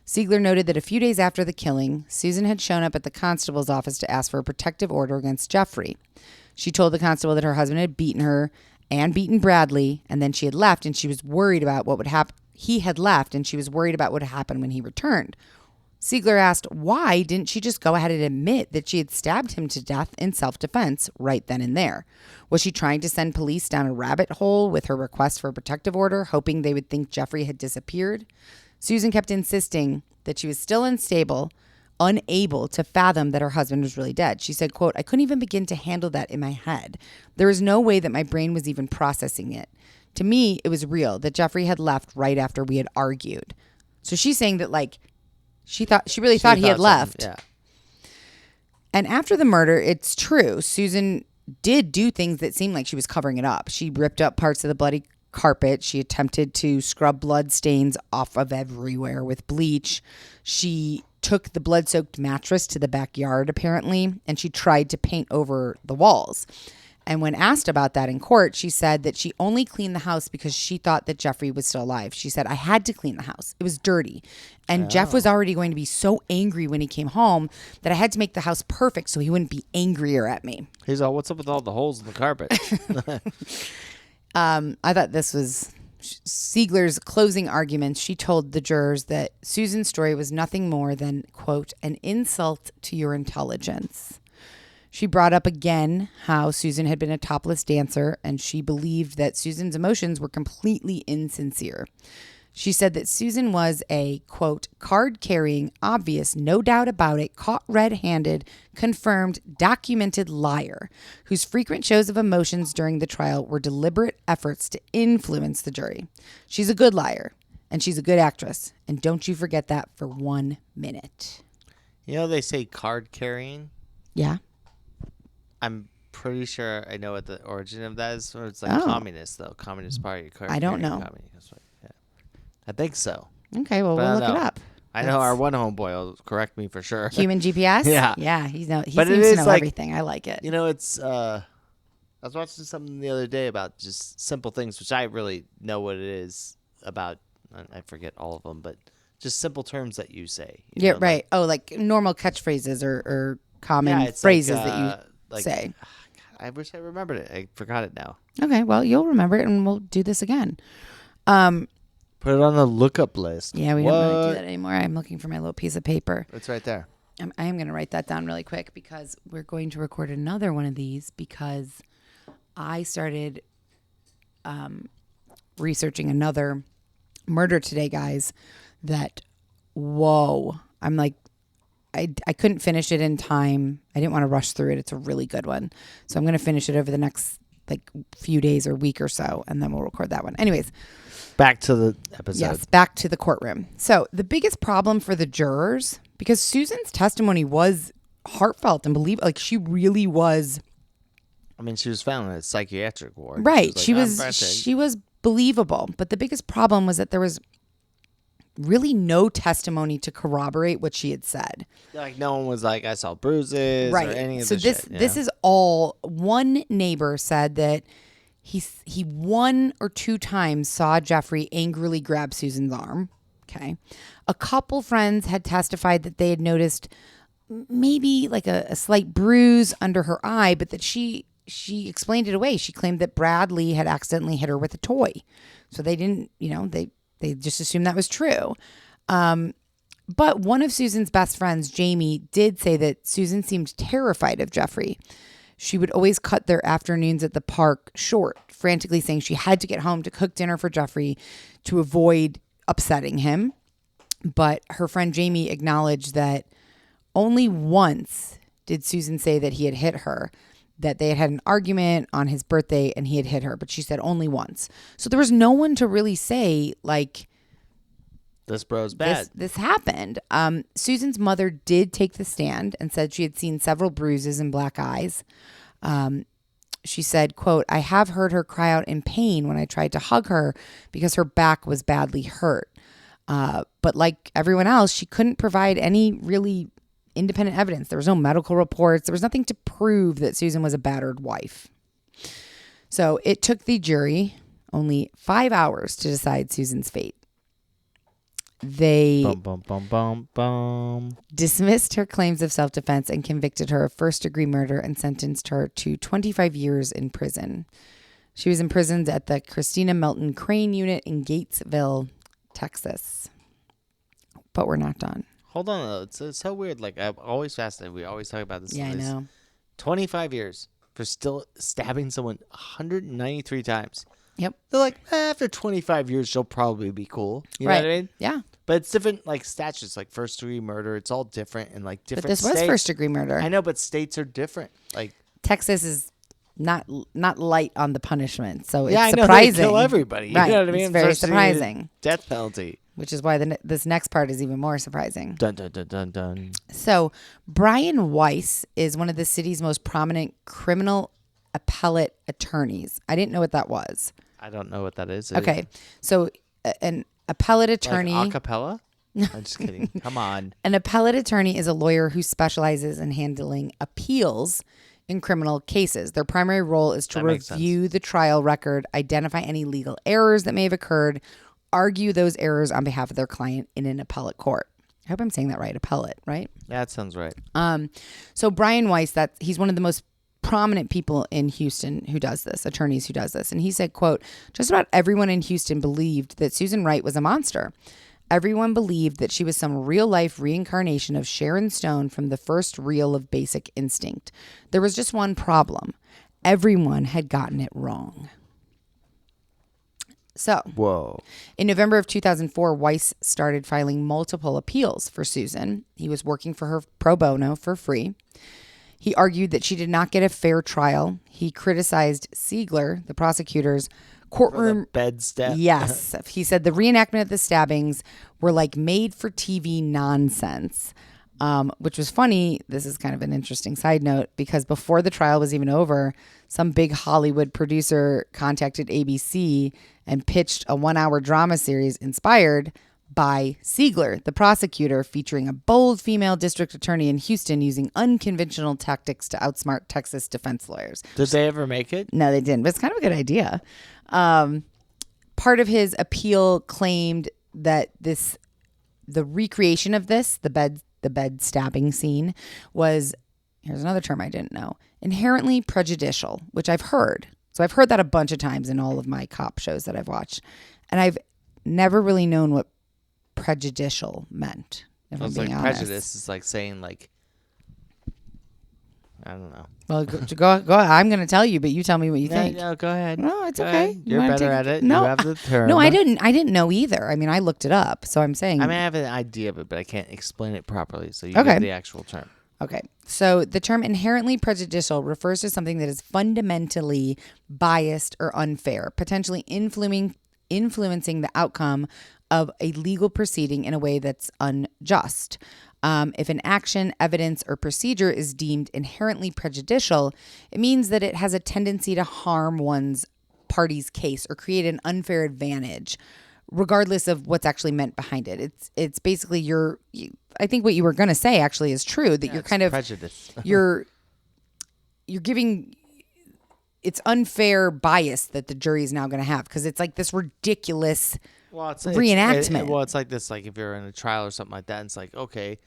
A: Siegler noted that a few days after the killing, Susan had shown up at the constable's office to ask for a protective order against Jeffrey. She told the constable that her husband had beaten her and beaten Bradley, and then she had left, and she was worried about what would happen. He had left, and she was worried about what would happen when he returned. Siegler asked, why didn't she just go ahead and admit that she had stabbed him to death in self-defense right then and there? Was she trying to send police down a rabbit hole with her request for a protective order, hoping they would think Jeffrey had disappeared? Susan kept insisting that she was still unstable, unable to fathom that her husband was really dead. She said, quote, I couldn't even begin to handle that in my head. There was no way that my brain was even processing it. To me, it was real that Jeffrey had left right after we had argued. So she's saying that like she really thought he had left.
B: Yeah.
A: And after the murder, it's true. Susan did do things that seemed like she was covering it up. She ripped up parts of the bloody carpet. She attempted to scrub blood stains off of everywhere with bleach. She took the blood-soaked mattress to the backyard, apparently, and she tried to paint over the walls. And when asked about that in court, she said that she only cleaned the house because she thought that Jeffrey was still alive. She said, I had to clean the house. It was dirty. And Jeff was already going to be so angry when he came home that I had to make the house perfect so he wouldn't be angrier at me.
B: He's all, what's up with all the holes in the carpet?
A: I thought this was Siegler's closing arguments. She told the jurors that Susan's story was nothing more than, quote, an insult to your intelligence. She brought up again how Susan had been a topless dancer, and she believed that Susan's emotions were completely insincere. She said that Susan was a, quote, card-carrying, obvious, no doubt about it, caught red-handed, confirmed, documented liar, whose frequent shows of emotions during the trial were deliberate efforts to influence the jury. She's a good liar, and she's a good actress, and don't you forget that for 1 minute.
B: You know, they say card-carrying.
A: Yeah.
B: I'm pretty sure I know what the origin of that is. It's like communist, though. Communist Party.
A: I don't know.
B: Yeah. I think so.
A: Okay, well, we'll look it up.
B: I know our one homeboy will correct me for sure.
A: Human GPS?
B: Yeah.
A: Yeah, he seems
B: But
A: to know
B: like,
A: everything. I like it.
B: You know, it's... I was watching something the other day about just simple things, which I really know what it is about. I forget all of them, but just simple terms that you say.
A: Yeah, right. Like normal catchphrases or common phrases that you say.
B: God, I wish I remembered it. I forgot it now.
A: Okay, well, you'll remember it, and we'll do this again.
B: Put it on the lookup list.
A: Yeah, we don't really do that anymore. I'm looking for my little piece of paper.
B: It's right there.
A: I am going to write that down really quick because we're going to record another one of these because I started researching another murder today, guys, that, whoa, I'm like, I couldn't finish it in time. I didn't want to rush through it. It's a really good one. So I'm going to finish it over the next few days or week or so, and then we'll record that one. Anyways.
B: Back to the episode.
A: Yes, back to the courtroom. So the biggest problem for the jurors, because Susan's testimony was heartfelt and she really was.
B: I mean, she was found in a psychiatric ward.
A: Right. She was believable. But the biggest problem was that there was really no testimony to corroborate what she had said.
B: Like no one was like, I saw bruises or any of this shit.
A: This is all. One neighbor said that he 1 or 2 times saw Jeffrey angrily grab Susan's arm. Okay. A couple friends had testified that they had noticed maybe like a slight bruise under her eye, but that she explained it away. She claimed that Bradley had accidentally hit her with a toy. So they didn't, they just assumed that was true. But one of Susan's best friends, Jamie, did say that Susan seemed terrified of Jeffrey. She would always cut their afternoons at the park short, frantically saying she had to get home to cook dinner for Jeffrey to avoid upsetting him. But her friend Jamie acknowledged that only once did Susan say that he had hit her, that they had had an argument on his birthday and he had hit her, but she said only once. So there was no one to really say, like,
B: this bro's bad.
A: This happened. Susan's mother did take the stand and said she had seen several bruises and black eyes. She said, quote, I have heard her cry out in pain when I tried to hug her because her back was badly hurt. But like everyone else, she couldn't provide any really independent evidence. There was no medical reports. There was nothing to prove that Susan was a battered wife. So it took the jury only 5 hours to decide Susan's fate. They dismissed her claims of self-defense and convicted her of first-degree murder and sentenced her to 25 years in prison. She was imprisoned at the Christina Melton Crane Unit in Gatesville, Texas. But we're not done.
B: Hold on, though. It's so weird. Like, I'm always fascinated. We always talk about this.
A: Yeah, I know.
B: 25 years for still stabbing someone 193 times.
A: Yep.
B: They're like, after 25 years, she'll probably be cool. You know what I mean?
A: Yeah.
B: But it's different, like, statutes, like first-degree murder. It's all different in, like, different
A: But this
B: states.
A: was first-degree murder.
B: I know, but states are different. Like,
A: Texas is not light on the punishment, so
B: yeah,
A: it's
B: I know
A: surprising.
B: they kill everybody. You
A: Right.
B: know what I mean?
A: It's very
B: First-degree
A: surprising.
B: Death penalty.
A: Which is why this next part is even more surprising.
B: Dun, dun, dun, dun, dun.
A: So, Brian Weiss is one of the city's most prominent criminal appellate attorneys. I didn't know what that was.
B: I don't know what that is.
A: Okay. So, an appellate attorney.
B: Like acapella? I'm just kidding. Come on.
A: An appellate attorney is a lawyer who specializes in handling appeals in criminal cases. Their primary role is to review the trial record, identify any legal errors that may have occurred, argue those errors on behalf of their client in an appellate court. I hope I'm saying that right. Appellate, right?
B: Yeah, that sounds right.
A: So Brian Weiss, he's one of the most prominent people in Houston who does this, attorneys who does this. And he said, quote, just about everyone in Houston believed that Susan Wright was a monster. Everyone believed that she was some real-life reincarnation of Sharon Stone from the first reel of Basic Instinct. There was just one problem. Everyone had gotten it wrong. So,
B: whoa.
A: In November of 2004, Weiss started filing multiple appeals for Susan. He was working for her pro bono for free. He argued that she did not get a fair trial. He criticized Siegler, the prosecutor's courtroom
B: bed step.
A: Yes. He said the reenactment of the stabbings were like made for TV nonsense, which was funny. This is kind of an interesting side note because before the trial was even over, some big Hollywood producer contacted ABC and pitched a 1-hour drama series inspired by Siegler, the prosecutor, featuring a bold female district attorney in Houston using unconventional tactics to outsmart Texas defense lawyers.
B: Did they ever make it?
A: No, they didn't, but it's kind of a good idea. Part of his appeal claimed that the recreation of the bed stabbing scene was, here's another term I didn't know, inherently prejudicial, which I've heard. So I've heard that a bunch of times in all of my cop shows that I've watched. And I've never really known what prejudicial meant. If I'm being honest.
B: Prejudice is like saying like, I don't know.
A: Well, go. I'm going to tell you, but you tell me what you think.
B: No, go ahead.
A: No, it's
B: Go
A: okay.
B: ahead. You're better at it.
A: No,
B: you have the term.
A: No, I didn't know either. I mean, I looked it up, so I'm saying.
B: I mean, I have an idea of it, but I can't explain it properly. So you get the actual term.
A: Okay. So the term inherently prejudicial refers to something that is fundamentally biased or unfair, potentially influencing the outcome of a legal proceeding in a way that's unjust. If an action, evidence, or procedure is deemed inherently prejudicial, it means that it has a tendency to harm one's party's case or create an unfair advantage, regardless of what's actually meant behind it. It's basically I think what you were going to say actually is true, that you're kind of
B: prejudice.
A: you're giving it's unfair bias that the jury is now going to have because it's like this ridiculous reenactment.
B: It's like this, like if you're in a trial or something like that, and it's like, okay,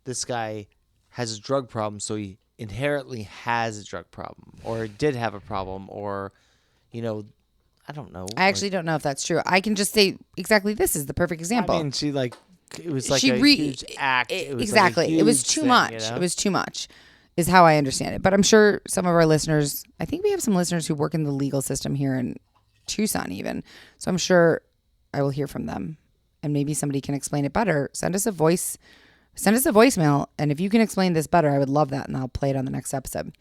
B: this guy has a drug problem, so he inherently has a drug problem, or did have a problem, or, I don't know.
A: I actually don't know if that's true. I can just say exactly this is the perfect example.
B: I mean, it was like a huge act.
A: Exactly. It was too much.
B: You know?
A: It was too much is how I understand it. But I'm sure some of our listeners, I think we have some listeners who work in the legal system here in Tucson even. So I'm sure I will hear from them and maybe somebody can explain it better. Send us a voicemail. And if you can explain this better, I would love that. And I'll play it on the next episode.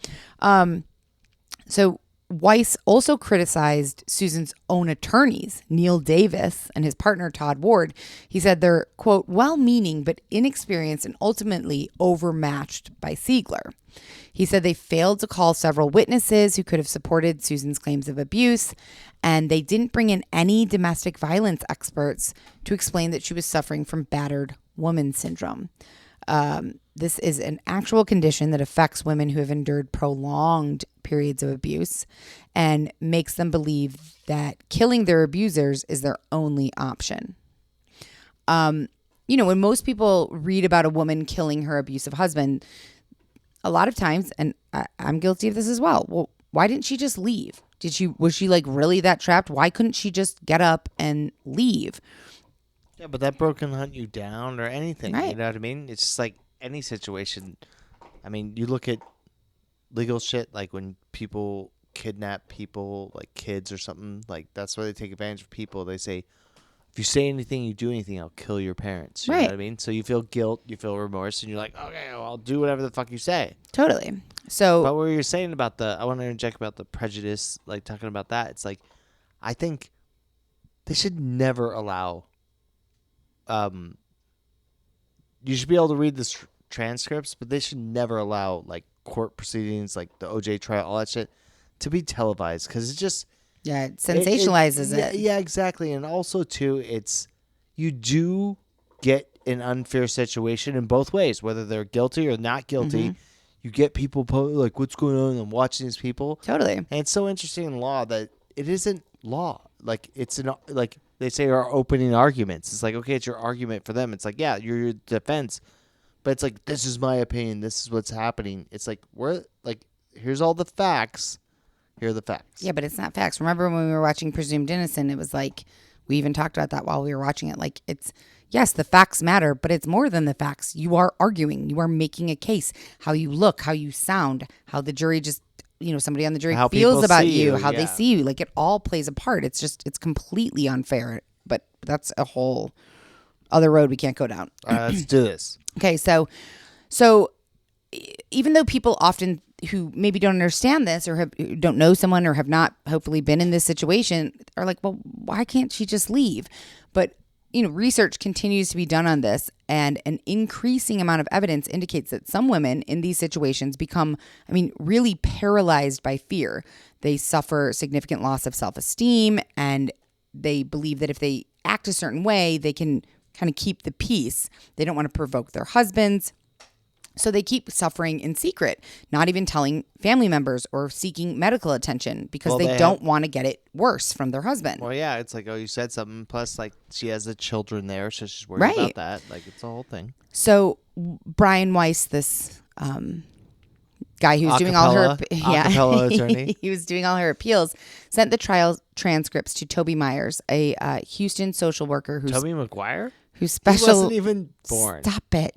A: So Weiss also criticized Susan's own attorneys, Neil Davis and his partner, Todd Ward. He said they're, quote, well-meaning but inexperienced and ultimately overmatched by Siegler. He said they failed to call several witnesses who could have supported Susan's claims of abuse, and they didn't bring in any domestic violence experts to explain that she was suffering from battered woman syndrome. This is an actual condition that affects women who have endured prolonged periods of abuse and makes them believe that killing their abusers is their only option. When most people read about a woman killing her abusive husband, a lot of times, and I'm guilty of this as well, why didn't she just leave? Was she like really that trapped? Why couldn't she just get up and leave?
B: Yeah, but that broken hunt you down or anything.
A: Right.
B: You know what I mean? It's just like any situation. I mean, you look at legal shit, like when people kidnap people, like kids or something, like that's where they take advantage of people. They say, if you say anything, you do anything, I'll kill your parents. You know what I mean? So you feel guilt, you feel remorse, and you're like, okay, well, I'll do whatever the fuck you say.
A: Totally. So,
B: but what you're saying about I want to interject about the prejudice, like talking about that. It's like, I think they should never allow. You should be able to read the transcripts, but they should never allow like court proceedings, like the OJ trial, all that shit, to be televised because it just
A: it sensationalizes it.
B: Yeah, exactly. And also too, you do get an unfair situation in both ways, whether they're guilty or not guilty. Mm-hmm. You get people like, what's going on? I'm watching these people.
A: Totally.
B: And it's so interesting in law that it isn't law. Like like they say are opening arguments. It's like, okay, it's your argument for them. It's like, yeah, you're your defense. But it's like, this is my opinion. This is what's happening. It's like, here's all the facts. Here are the facts.
A: Yeah, but it's not facts. Remember when we were watching Presumed Innocent, it was like, we even talked about that while we were watching it. Like, yes, the facts matter, but it's more than the facts. You are arguing. You are making a case. How you look, how you sound, how the jury just, somebody on the jury feels about you, how they see you. Like, it all plays a part. It's completely unfair. But that's a whole other road we can't go down.
B: All right, let's do this.
A: Okay, so even though people often who maybe don't understand this or don't know someone or have not hopefully been in this situation are like, well, why can't she just leave? But research continues to be done on this, and an increasing amount of evidence indicates that some women in these situations become, really paralyzed by fear. They suffer significant loss of self-esteem, and they believe that if they act a certain way, they can kind of keep the peace. They don't want to provoke their husbands. So they keep suffering in secret, not even telling family members or seeking medical attention because they don't want to get it worse from their husband.
B: Well, yeah, it's like, oh, you said something. Plus, like, she has the children there, so she's worried about that. Like, it's a whole thing.
A: So Brian Weiss, this guy who was doing all her
B: attorney.
A: He was doing all her appeals, sent the trial transcripts to Toby Myers, a Houston social worker
B: Toby McGuire?
A: He
B: wasn't even born.
A: Stop it.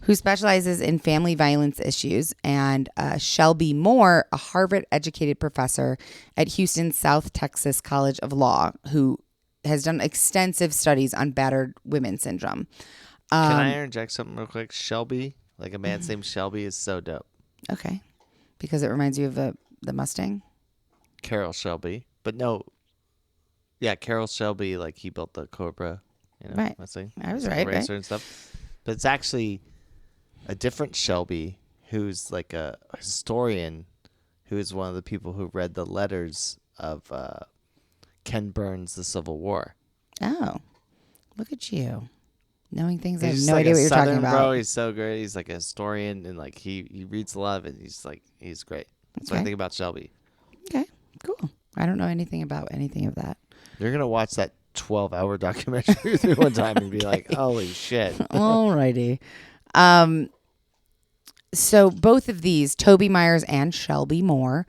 A: Who specializes in family violence issues, and Shelby Moore, a Harvard-educated professor at Houston's South Texas College of Law, who has done extensive studies on battered women syndrome.
B: Can I interject something real quick? Shelby, like a man's name Shelby, is so dope.
A: Okay. Because it reminds you of the Mustang?
B: Carroll Shelby. But no. Yeah, Carroll Shelby, like he built the Cobra.
A: Right.
B: Mustang.
A: I was right.
B: Racer and stuff. But it's actually a different Shelby who's like a historian who is one of the people who read the letters of Ken Burns' The Civil War.
A: Oh. Look at you. Knowing things I have
B: He's
A: no idea what you're talking about.
B: Bro, he's so great. He's like a historian and like he reads a lot of it. He's great. That's what I think about Shelby.
A: Okay, cool. I don't know anything about anything of that.
B: You're gonna watch that 12-hour documentary through one time and be like, holy shit.
A: Alrighty. So both of these, Toby Myers and Shelby Moore,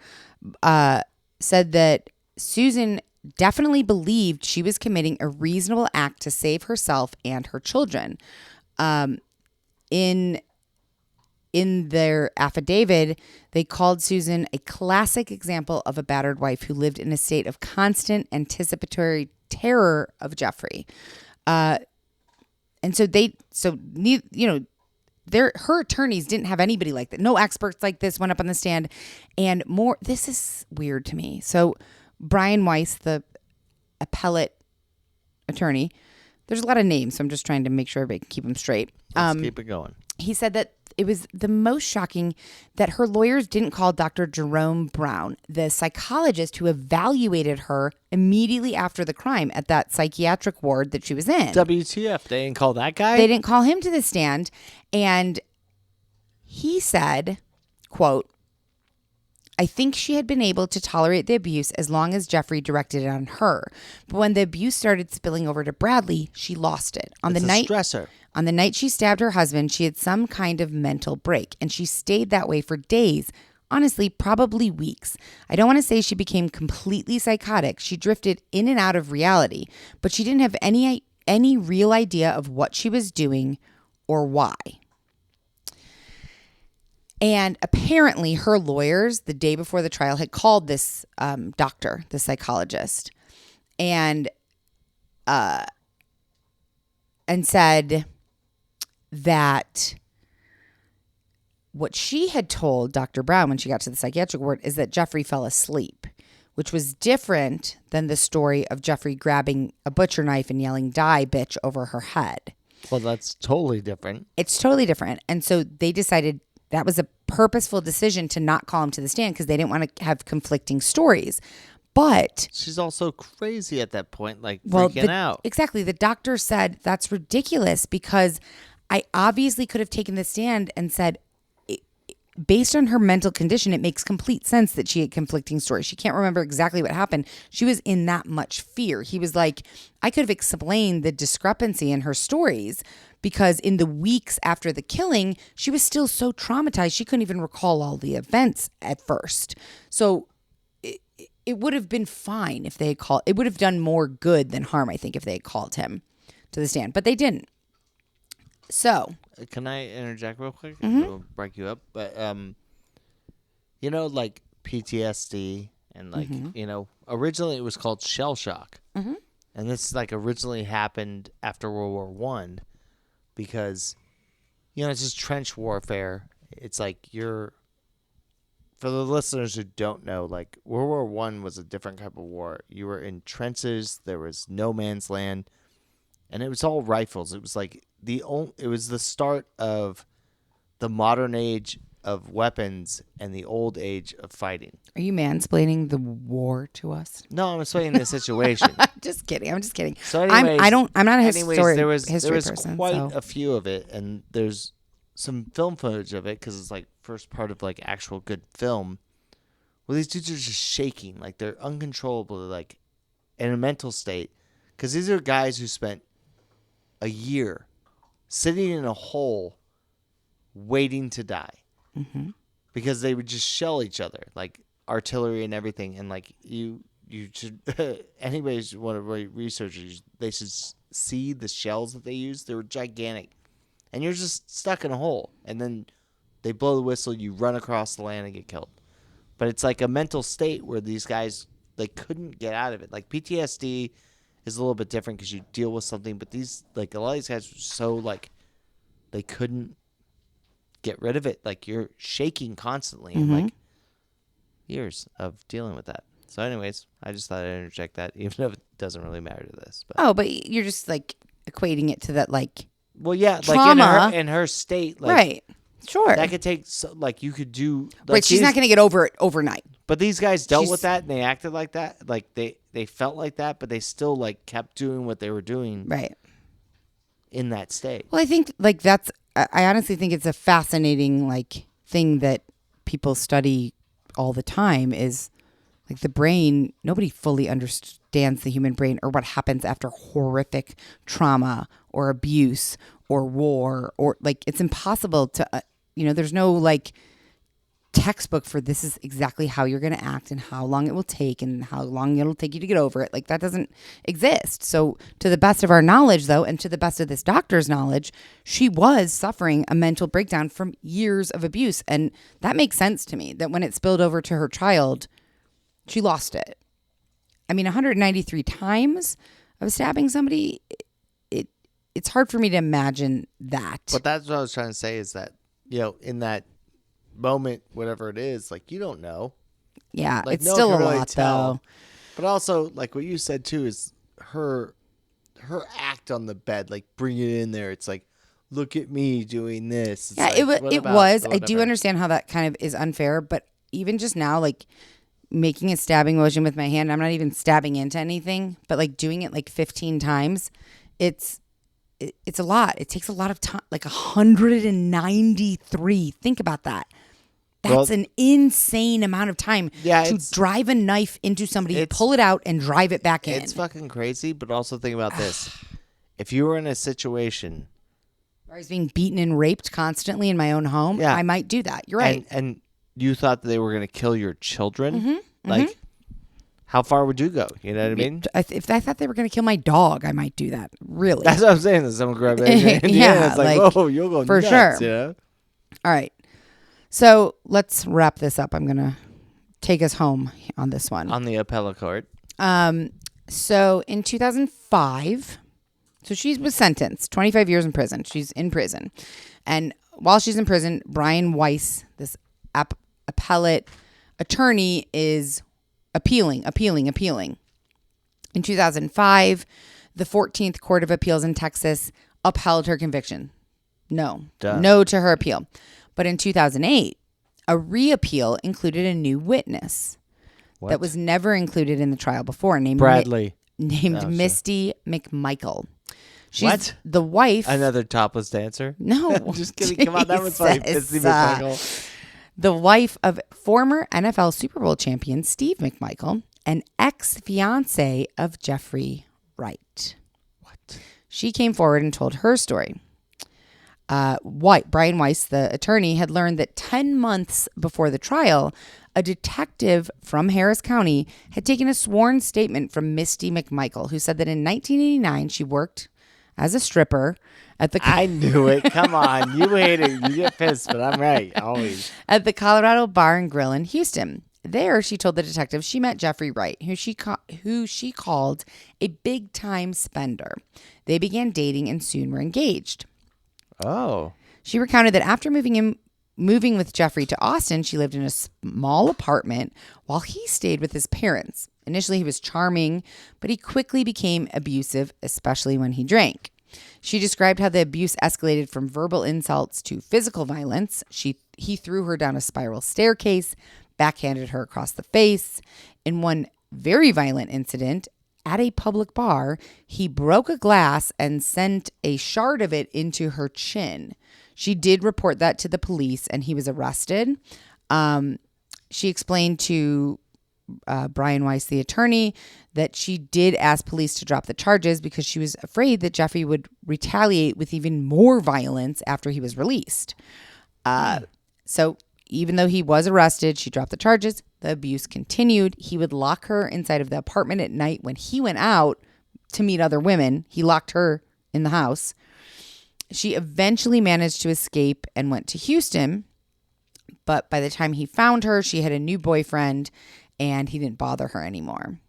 A: said that Susan definitely believed she was committing a reasonable act to save herself and her children. In their affidavit, they called Susan a classic example of a battered wife who lived in a state of constant anticipatory terror of Jeffrey. And so her attorneys didn't have anybody like that. No experts like this went up on the stand. And more, this is weird to me. So Brian Weiss, the appellate attorney, there's a lot of names, so I'm just trying to make sure everybody can keep them straight.
B: Let's keep it going.
A: He said that it was the most shocking that her lawyers didn't call Dr. Jerome Brown, the psychologist who evaluated her immediately after the crime at that psychiatric ward that she was in.
B: WTF? They didn't call that guy?
A: They didn't call him to the stand. And he said, quote, I think she had been able to tolerate the abuse as long as Jeffrey directed it on her. But when the abuse started spilling over to Bradley, she lost it. On the night she stabbed her husband, she had some kind of mental break, and she stayed that way for days, honestly, probably weeks. I don't want to say she became completely psychotic. She drifted in and out of reality, but she didn't have any real idea of what she was doing or why. And apparently her lawyers, the day before the trial, had called this doctor, the psychologist. And and said that what she had told Dr. Brown when she got to the psychiatric ward is that Jeffrey fell asleep, which was different than the story of Jeffrey grabbing a butcher knife and yelling, "Die, bitch," over her head.
B: Well, that's totally different.
A: It's totally different. And so they decided that was a purposeful decision to not call him to the stand because they didn't want to have conflicting stories. But
B: she's also crazy at that point, like freaking out.
A: Exactly. The doctor said that's ridiculous because I obviously could have taken the stand and said, based on her mental condition, it makes complete sense that she had conflicting stories. She can't remember exactly what happened. She was in that much fear. He was like, I could have explained the discrepancy in her stories because in the weeks after the killing, she was still so traumatized. She couldn't even recall all the events at first. So it would have been fine if they had called. It would have done more good than harm, I think, if they had called him to the stand. But they didn't. So,
B: can I interject real quick?
A: Mm-hmm.
B: It'll break you up, but you know, like PTSD and like originally it was called shell shock, and this like originally happened after World War I, because it's just trench warfare. It's like for the listeners who don't know, like World War I was a different type of war. You were in trenches. There was no man's land. And it was all rifles. It was like it was the start of the modern age of weapons and the old age of fighting.
A: Are you mansplaining the war to us?
B: No, I'm explaining the situation.
A: I'm just kidding.
B: So anyways,
A: I'm not a history
B: there was
A: person,
B: quite
A: so.
B: a few of it, and there's some film footage of it because it's like first part of like actual good film. Well, these dudes are just shaking, like they're uncontrollable, like in a mental state, because these are guys who spent a year sitting in a hole waiting to die because they would just shell each other, like artillery and everything. And like you should anybody's want to research it, they should see the shells that they used. They were gigantic, and you're just stuck in a hole, and then they blow the whistle, you run across the land and get killed. But it's like a mental state where these guys, they couldn't get out of it. Like PTSD is a little bit different because you deal with something, but these, like, a lot of these guys were so, like, they couldn't get rid of it. Like, you're shaking constantly and, like, years of dealing with that. So anyways, I just thought I'd interject that, even though it doesn't really matter to this. But.
A: But you're just, like, equating it to that, like,
B: well, yeah,
A: trauma.
B: Like, in her state, like.
A: Right. Sure.
B: That could take, like, you could do. Like,
A: right, she's not going to get over it overnight.
B: But these guys dealt with that, and they acted like that. Like, they felt like that, but they still, like, kept doing what they were doing.
A: Right.
B: In that state.
A: Well, I think, like, I honestly think it's a fascinating, like, thing that people study all the time is, like, the brain. Nobody fully understands the human brain or what happens after horrific trauma or abuse or war, or, like, it's impossible to, there's no, like, textbook for this is exactly how you're going to act and how long it will take and how long it'll take you to get over it. Like, that doesn't exist. So to the best of our knowledge, though, and to the best of this doctor's knowledge, she was suffering a mental breakdown from years of abuse. And that makes sense to me, that when it spilled over to her child, she lost it. I mean, 193 times of stabbing somebody, it's hard for me to imagine that.
B: But that's what I was trying to say is that, in that moment, whatever it is, like, you don't know.
A: Yeah,
B: like,
A: it's still a
B: really
A: lot, though.
B: But also, like what you said, too, is her act on the bed, like, bring it in there. It's like, look at me doing this. It's
A: yeah,
B: like,
A: it was. I do understand how that kind of is unfair, but even just now, like, making a stabbing motion with my hand, I'm not even stabbing into anything, but, like, doing it, like, 15 times, it's a lot. It takes a lot of time, like 193. Think about that. That's an insane amount of time to drive a knife into somebody, pull it out, and drive it back in.
B: It's fucking crazy, but also think about this. If you were in a situation
A: where I was being beaten and raped constantly in my own home, I might do that. You're right.
B: And you thought that they were going to kill your children? Like, how far would you go? You know what I mean?
A: If I thought they were going to kill my dog, I might do that. Really.
B: That's what I'm saying. That someone grab it. Yeah, it's like, whoa, you'll go
A: for
B: nuts,
A: sure.
B: You know?
A: All right. So let's wrap this up. I'm going to take us home on this one.
B: On the appellate court.
A: So in 2005, so she was sentenced 25 years in prison. She's in prison. And while she's in prison, Brian Weiss, this appellate attorney, is appealing. In 2005, the 14th Court of Appeals in Texas upheld her conviction. No to her appeal. But in 2008, a reappeal included a new witness that was never included in the trial before, named
B: Bradley.
A: Misty McMichael. She's
B: What?
A: the wife.
B: Another topless dancer?
A: No.
B: Just kidding. Come on, that was funny. Misty McMichael.
A: The wife of former NFL Super Bowl champion Steve McMichael and ex-fiance of Jeffrey Wright.
B: What?
A: She came forward and told her story. Brian Weiss, the attorney, had learned that 10 months before the trial, a detective from Harris County had taken a sworn statement from Misty McMichael, who said that in 1989 she worked as a stripper at the...
B: I knew it. Come on. You hate it. You get pissed, but I'm right. Always.
A: At the Colorado Bar and Grill in Houston. There, she told the detective she met Jeffrey Wright, who she called a big-time spender. They began dating and soon were engaged.
B: Oh.
A: She recounted that after moving with Jeffrey to Austin, she lived in a small apartment while he stayed with his parents. Initially, he was charming, but he quickly became abusive, especially when he drank. She described how the abuse escalated from verbal insults to physical violence. He threw her down a spiral staircase, backhanded her across the face. In one very violent incident, at a public bar, he broke a glass and sent a shard of it into her chin. She did report that to the police, and he was arrested. She explained to Brian Weiss, the attorney, that she did ask police to drop the charges because she was afraid that Jeffrey would retaliate with even more violence after he was released. So even though he was arrested, she dropped the charges. The abuse continued. He would lock her inside of the apartment at night when he went out to meet other women. He locked her in the house. She eventually managed to escape and went to Houston. But by the time he found her, she had a new boyfriend and he didn't bother her anymore.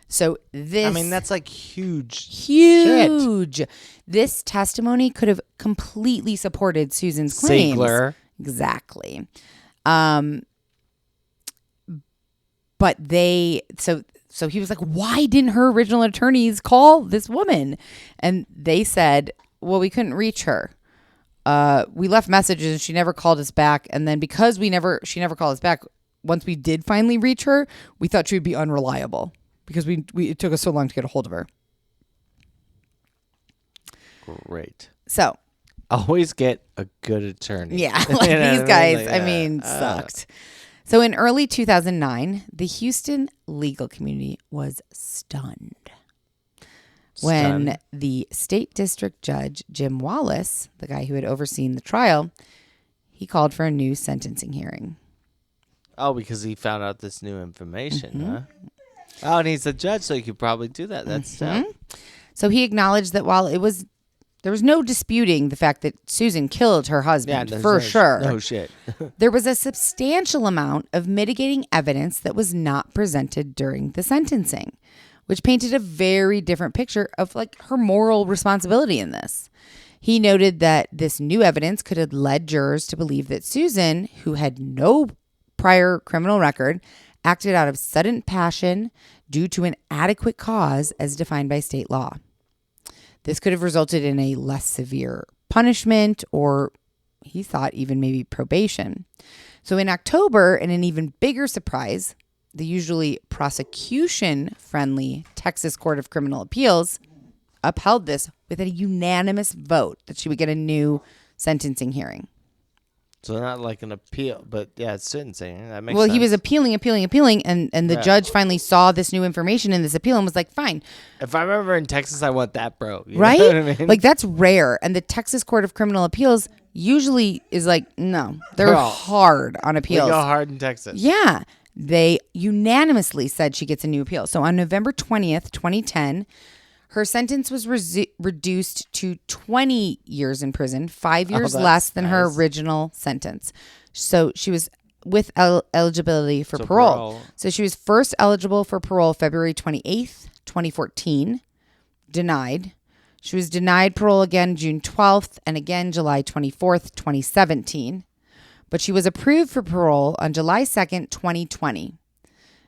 A: So this...
B: I mean, that's like huge.
A: Shit. This testimony could have completely supported Susan's claims.
B: Ziegler.
A: Exactly. But so he was like, why didn't her original attorneys call this woman? And they said, well, we couldn't reach her. We left messages and she never called us back. And then because she never called us back, once we did finally reach her, we thought she would be unreliable because it took us so long to get a hold of her.
B: Great.
A: So
B: always get a good attorney.
A: Yeah, like these guys, sucked. So in early 2009, the Houston legal community was stunned when the state district judge, Jim Wallace, the guy who had overseen the trial, he called for a new sentencing hearing.
B: Oh, because he found out this new information, huh? Oh, and he's a judge, so he could probably do that. That's
A: So he acknowledged that while there was no disputing the fact that Susan killed her husband, sure.
B: No shit.
A: There was a substantial amount of mitigating evidence that was not presented during the sentencing, which painted a very different picture of like her moral responsibility in this. He noted that this new evidence could have led jurors to believe that Susan, who had no prior criminal record, acted out of sudden passion due to an adequate cause as defined by state law. This could have resulted in a less severe punishment or, he thought, even maybe probation. So in October, in an even bigger surprise, the usually prosecution-friendly Texas Court of Criminal Appeals upheld this with a unanimous vote that she would get a new sentencing hearing.
B: So not like an appeal, but yeah, it's sentencing. That makes sense.
A: Well, he was appealing, and the judge finally saw this new information in this appeal and was like, fine.
B: If I remember in Texas, I want that, bro. You
A: right?
B: know what I mean?
A: Like, that's rare. And the Texas Court of Criminal Appeals usually is like, no, they're hard on appeals.
B: We go hard in Texas.
A: Yeah. They unanimously said she gets a new appeal. So on November 20th, 2010, her sentence was reduced to 20 years in prison, 5 years less than her original sentence. So she was with eligibility for
B: So
A: parole. So she was first eligible for parole February 28th, 2014. Denied. She was denied parole again June 12th and again July 24th, 2017. But she was approved for parole on July 2nd, 2020.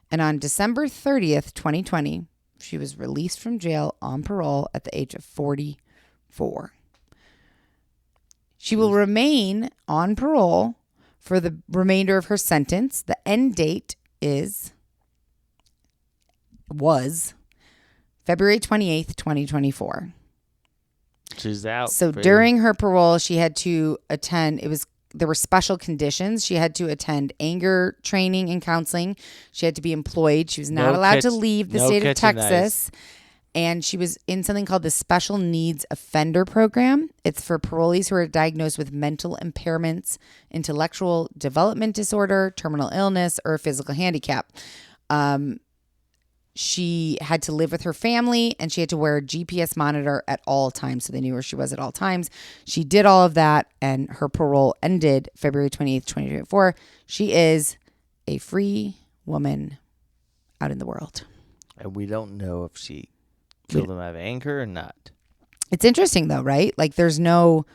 A: And on December 30th, 2020, she was released from jail on parole at the age of 44. She will remain on parole for the remainder of her sentence. The end date was February 28th, 2024.
B: She's out.
A: So during her parole, she had to attend, there were special conditions. She had to attend anger training and counseling. She had to be employed. She was not allowed to leave the state of Texas. And she was in something called the Special Needs Offender Program. It's for parolees who are diagnosed with mental impairments, intellectual development disorder, terminal illness, or physical handicap. She had to live with her family, and she had to wear a GPS monitor at all times, so they knew where she was at all times. She did all of that, and her parole ended February 28th, 2024. She is a free woman out in the world.
B: And we don't know if she killed him out of anger or not.
A: It's interesting, though, right? Like, there's no...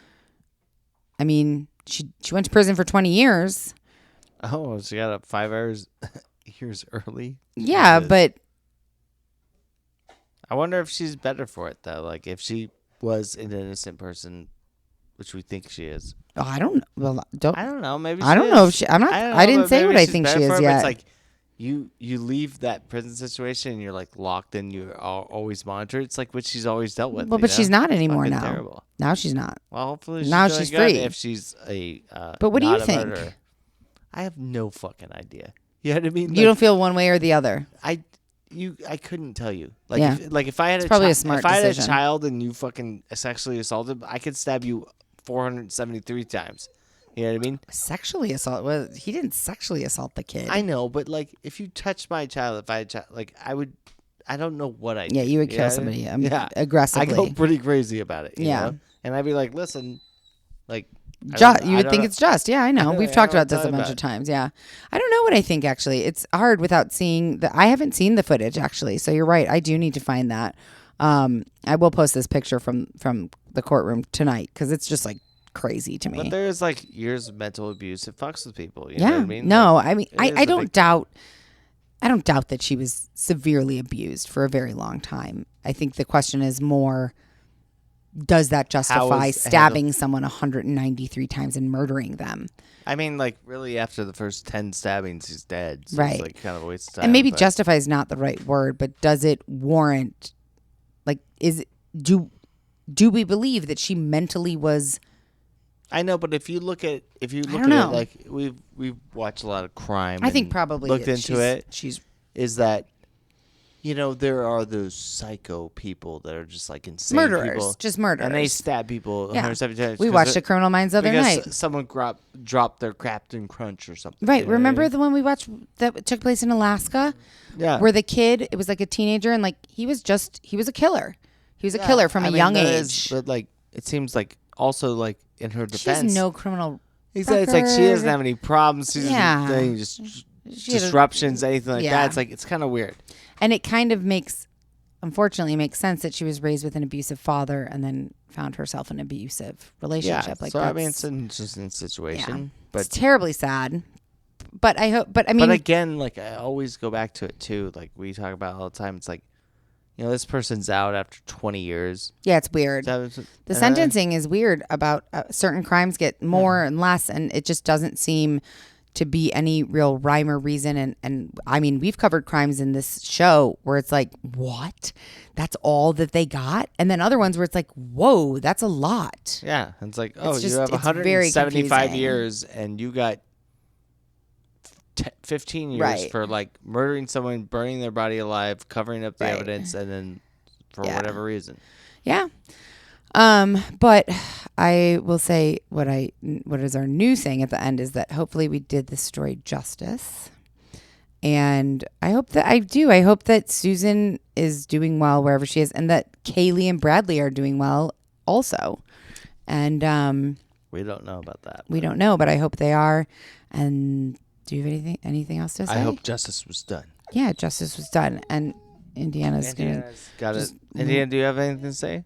A: I mean, she went to prison for 20 years.
B: Oh, she got up 5 years early?
A: Yeah, but...
B: I wonder if she's better for it, though. Like, if she was an innocent person, which we think she is.
A: Oh, I don't know.
B: I don't know. Maybe
A: I don't know if she... I'm not... I didn't say what I think she is yet.
B: It's like you leave that prison situation and you're, like, locked and you're always monitored. It's like what she's always dealt with.
A: Well, but she's not anymore now.
B: Terrible.
A: Now she's not.
B: Well, hopefully she's
A: now she's free.
B: If she's a
A: but what do you think?
B: Murderer. I have no fucking idea. You know what I mean?
A: You don't feel one way or the other.
B: I couldn't tell you. Like,
A: yeah.
B: if I had
A: if
B: I had a child and you fucking sexually assaulted, I could stab you 473 times. You know what I mean?
A: Sexually assault? Well, he didn't sexually assault the kid.
B: I know, but like, if you touched my child, if I had like, I don't know what I.
A: Yeah, you would kill somebody. Aggressively.
B: I go pretty crazy about it. You know? And I'd be like, listen, like.
A: You would think it's just. Yeah, I know. We've talked about this a bunch of times. Yeah. I don't know what I think, actually. It's hard without seeing I haven't seen the footage, actually. So you're right. I do need to find that. I will post this picture from the courtroom tonight because it's just like crazy to me.
B: But there's like years of mental abuse. It fucks with people. You
A: know
B: what I mean?
A: No, like, I mean, I don't doubt. I don't doubt that she was severely abused for a very long time. I think the question is more, does that justify stabbing someone 193 times and murdering them?
B: I mean, like, really, after the first 10 stabbings, he's dead. So
A: right.
B: It's like kind of a waste of time.
A: And maybe justify is not the right word, but does it warrant, like, do we believe that she mentally was...
B: I know, but if you look at it, like, we've watched a lot of crime.
A: I think probably
B: looked into it. Is that, you know, there are those psycho people that are just like insane
A: murderers, just murderers,
B: and they stab people 170 times.
A: We watched The Criminal Minds the other night.
B: Someone dropped their Captain Crunch or something.
A: Right. Remember the one we watched that took place in Alaska?
B: Yeah.
A: Where the kid, it was like a teenager, and like he was a killer. He was a killer from a young age.
B: But like, it seems like also like in her defense,
A: she has no criminal.
B: Exactly. It's like she doesn't have any problems. She doesn't just disruptions, anything like that. It's like, it's kind of weird. And
A: it kind of unfortunately makes sense that she was raised with an abusive father and then found herself in an abusive relationship.
B: Yeah.
A: Like,
B: so I mean, it's an interesting situation.
A: Yeah.
B: But
A: it's terribly sad. But I hope. But I mean,
B: but again, like, I always go back to it too. Like we talk about all the time. It's like, you know, this person's out after 20 years.
A: Yeah, it's weird. The sentencing is weird about certain crimes get more and less, and it just doesn't seem to be any real rhyme or reason. And I mean, we've covered crimes in this show where it's like, what? That's all that they got? And then other ones where it's like, whoa, that's a lot.
B: Yeah. It's like, you have 175 years and you got 15 years for like murdering someone, burning their body alive, covering up the evidence, and then for whatever reason. Yeah.
A: But I will say what is our new saying at the end is that hopefully we did this story justice. And I hope that Susan is doing well wherever she is, and that Kaylee and Bradley are doing well also. And
B: we don't know about that.
A: We don't know, but I hope they are. And Do you have anything else to say?
B: I hope justice was done.
A: Yeah, justice was done, and Indiana's
B: got
A: just-
B: it. Indiana, do you have anything to say?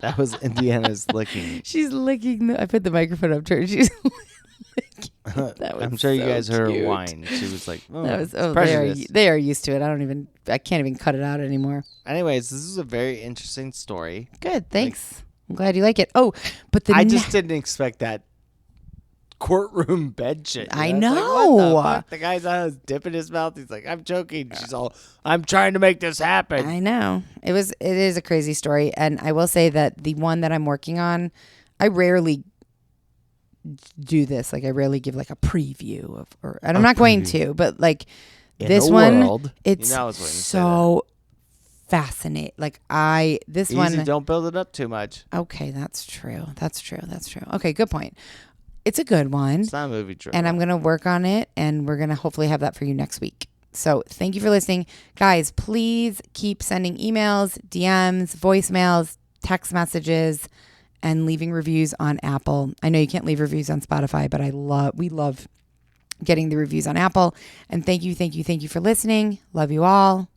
B: That was Indiana's licking.
A: She's licking. I put the microphone up to her. She's licking. That was
B: I'm sure you
A: so
B: guys heard her
A: cute.
B: whine. She was like, "Oh,
A: That was.
B: it's
A: Oh,
B: prejudice."
A: they are used to it. I can't even cut it out anymore.
B: Anyways, this is a very interesting story.
A: Good. Thanks. I'm glad you like it. Oh, but
B: I just didn't expect that courtroom bed shit.
A: I
B: It's like,
A: know.
B: what the fuck? The guy's on his dip in his mouth. He's like, I'm joking. She's all, I'm trying to make this happen.
A: I know. It is a crazy story. And I will say that the one that I'm working on, I rarely do this. Like I rarely give like a preview and I'm not going to, but like
B: In
A: this
B: the
A: one,
B: world,
A: it's
B: you know I was waiting to say
A: so fascinating. Like this
B: Easy,
A: one.
B: don't build it up too much.
A: Okay. That's true. Okay. Good point. It's a good one.
B: It's not a movie trip.
A: And I'm going to work on it, and we're going to hopefully have that for you next week. So thank you for listening. Guys, please keep sending emails, DMs, voicemails, text messages, and leaving reviews on Apple. I know you can't leave reviews on Spotify, but we love getting the reviews on Apple. And thank you for listening. Love you all.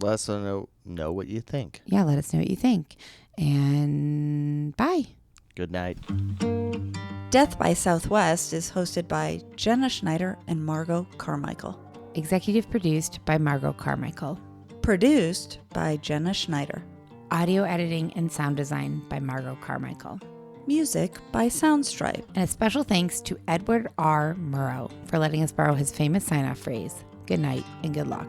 B: Let us know what you think.
A: Yeah, let us know what you think. And bye.
B: Good night.
C: Death by Southwest is hosted by Jenna Schneider and Margot Carmichael.
A: Executive produced by Margot Carmichael.
C: Produced by Jenna Schneider.
A: Audio editing and sound design by Margot Carmichael.
C: Music by Soundstripe.
A: And a special thanks to Edward R. Murrow for letting us borrow his famous sign-off phrase, good night and good luck.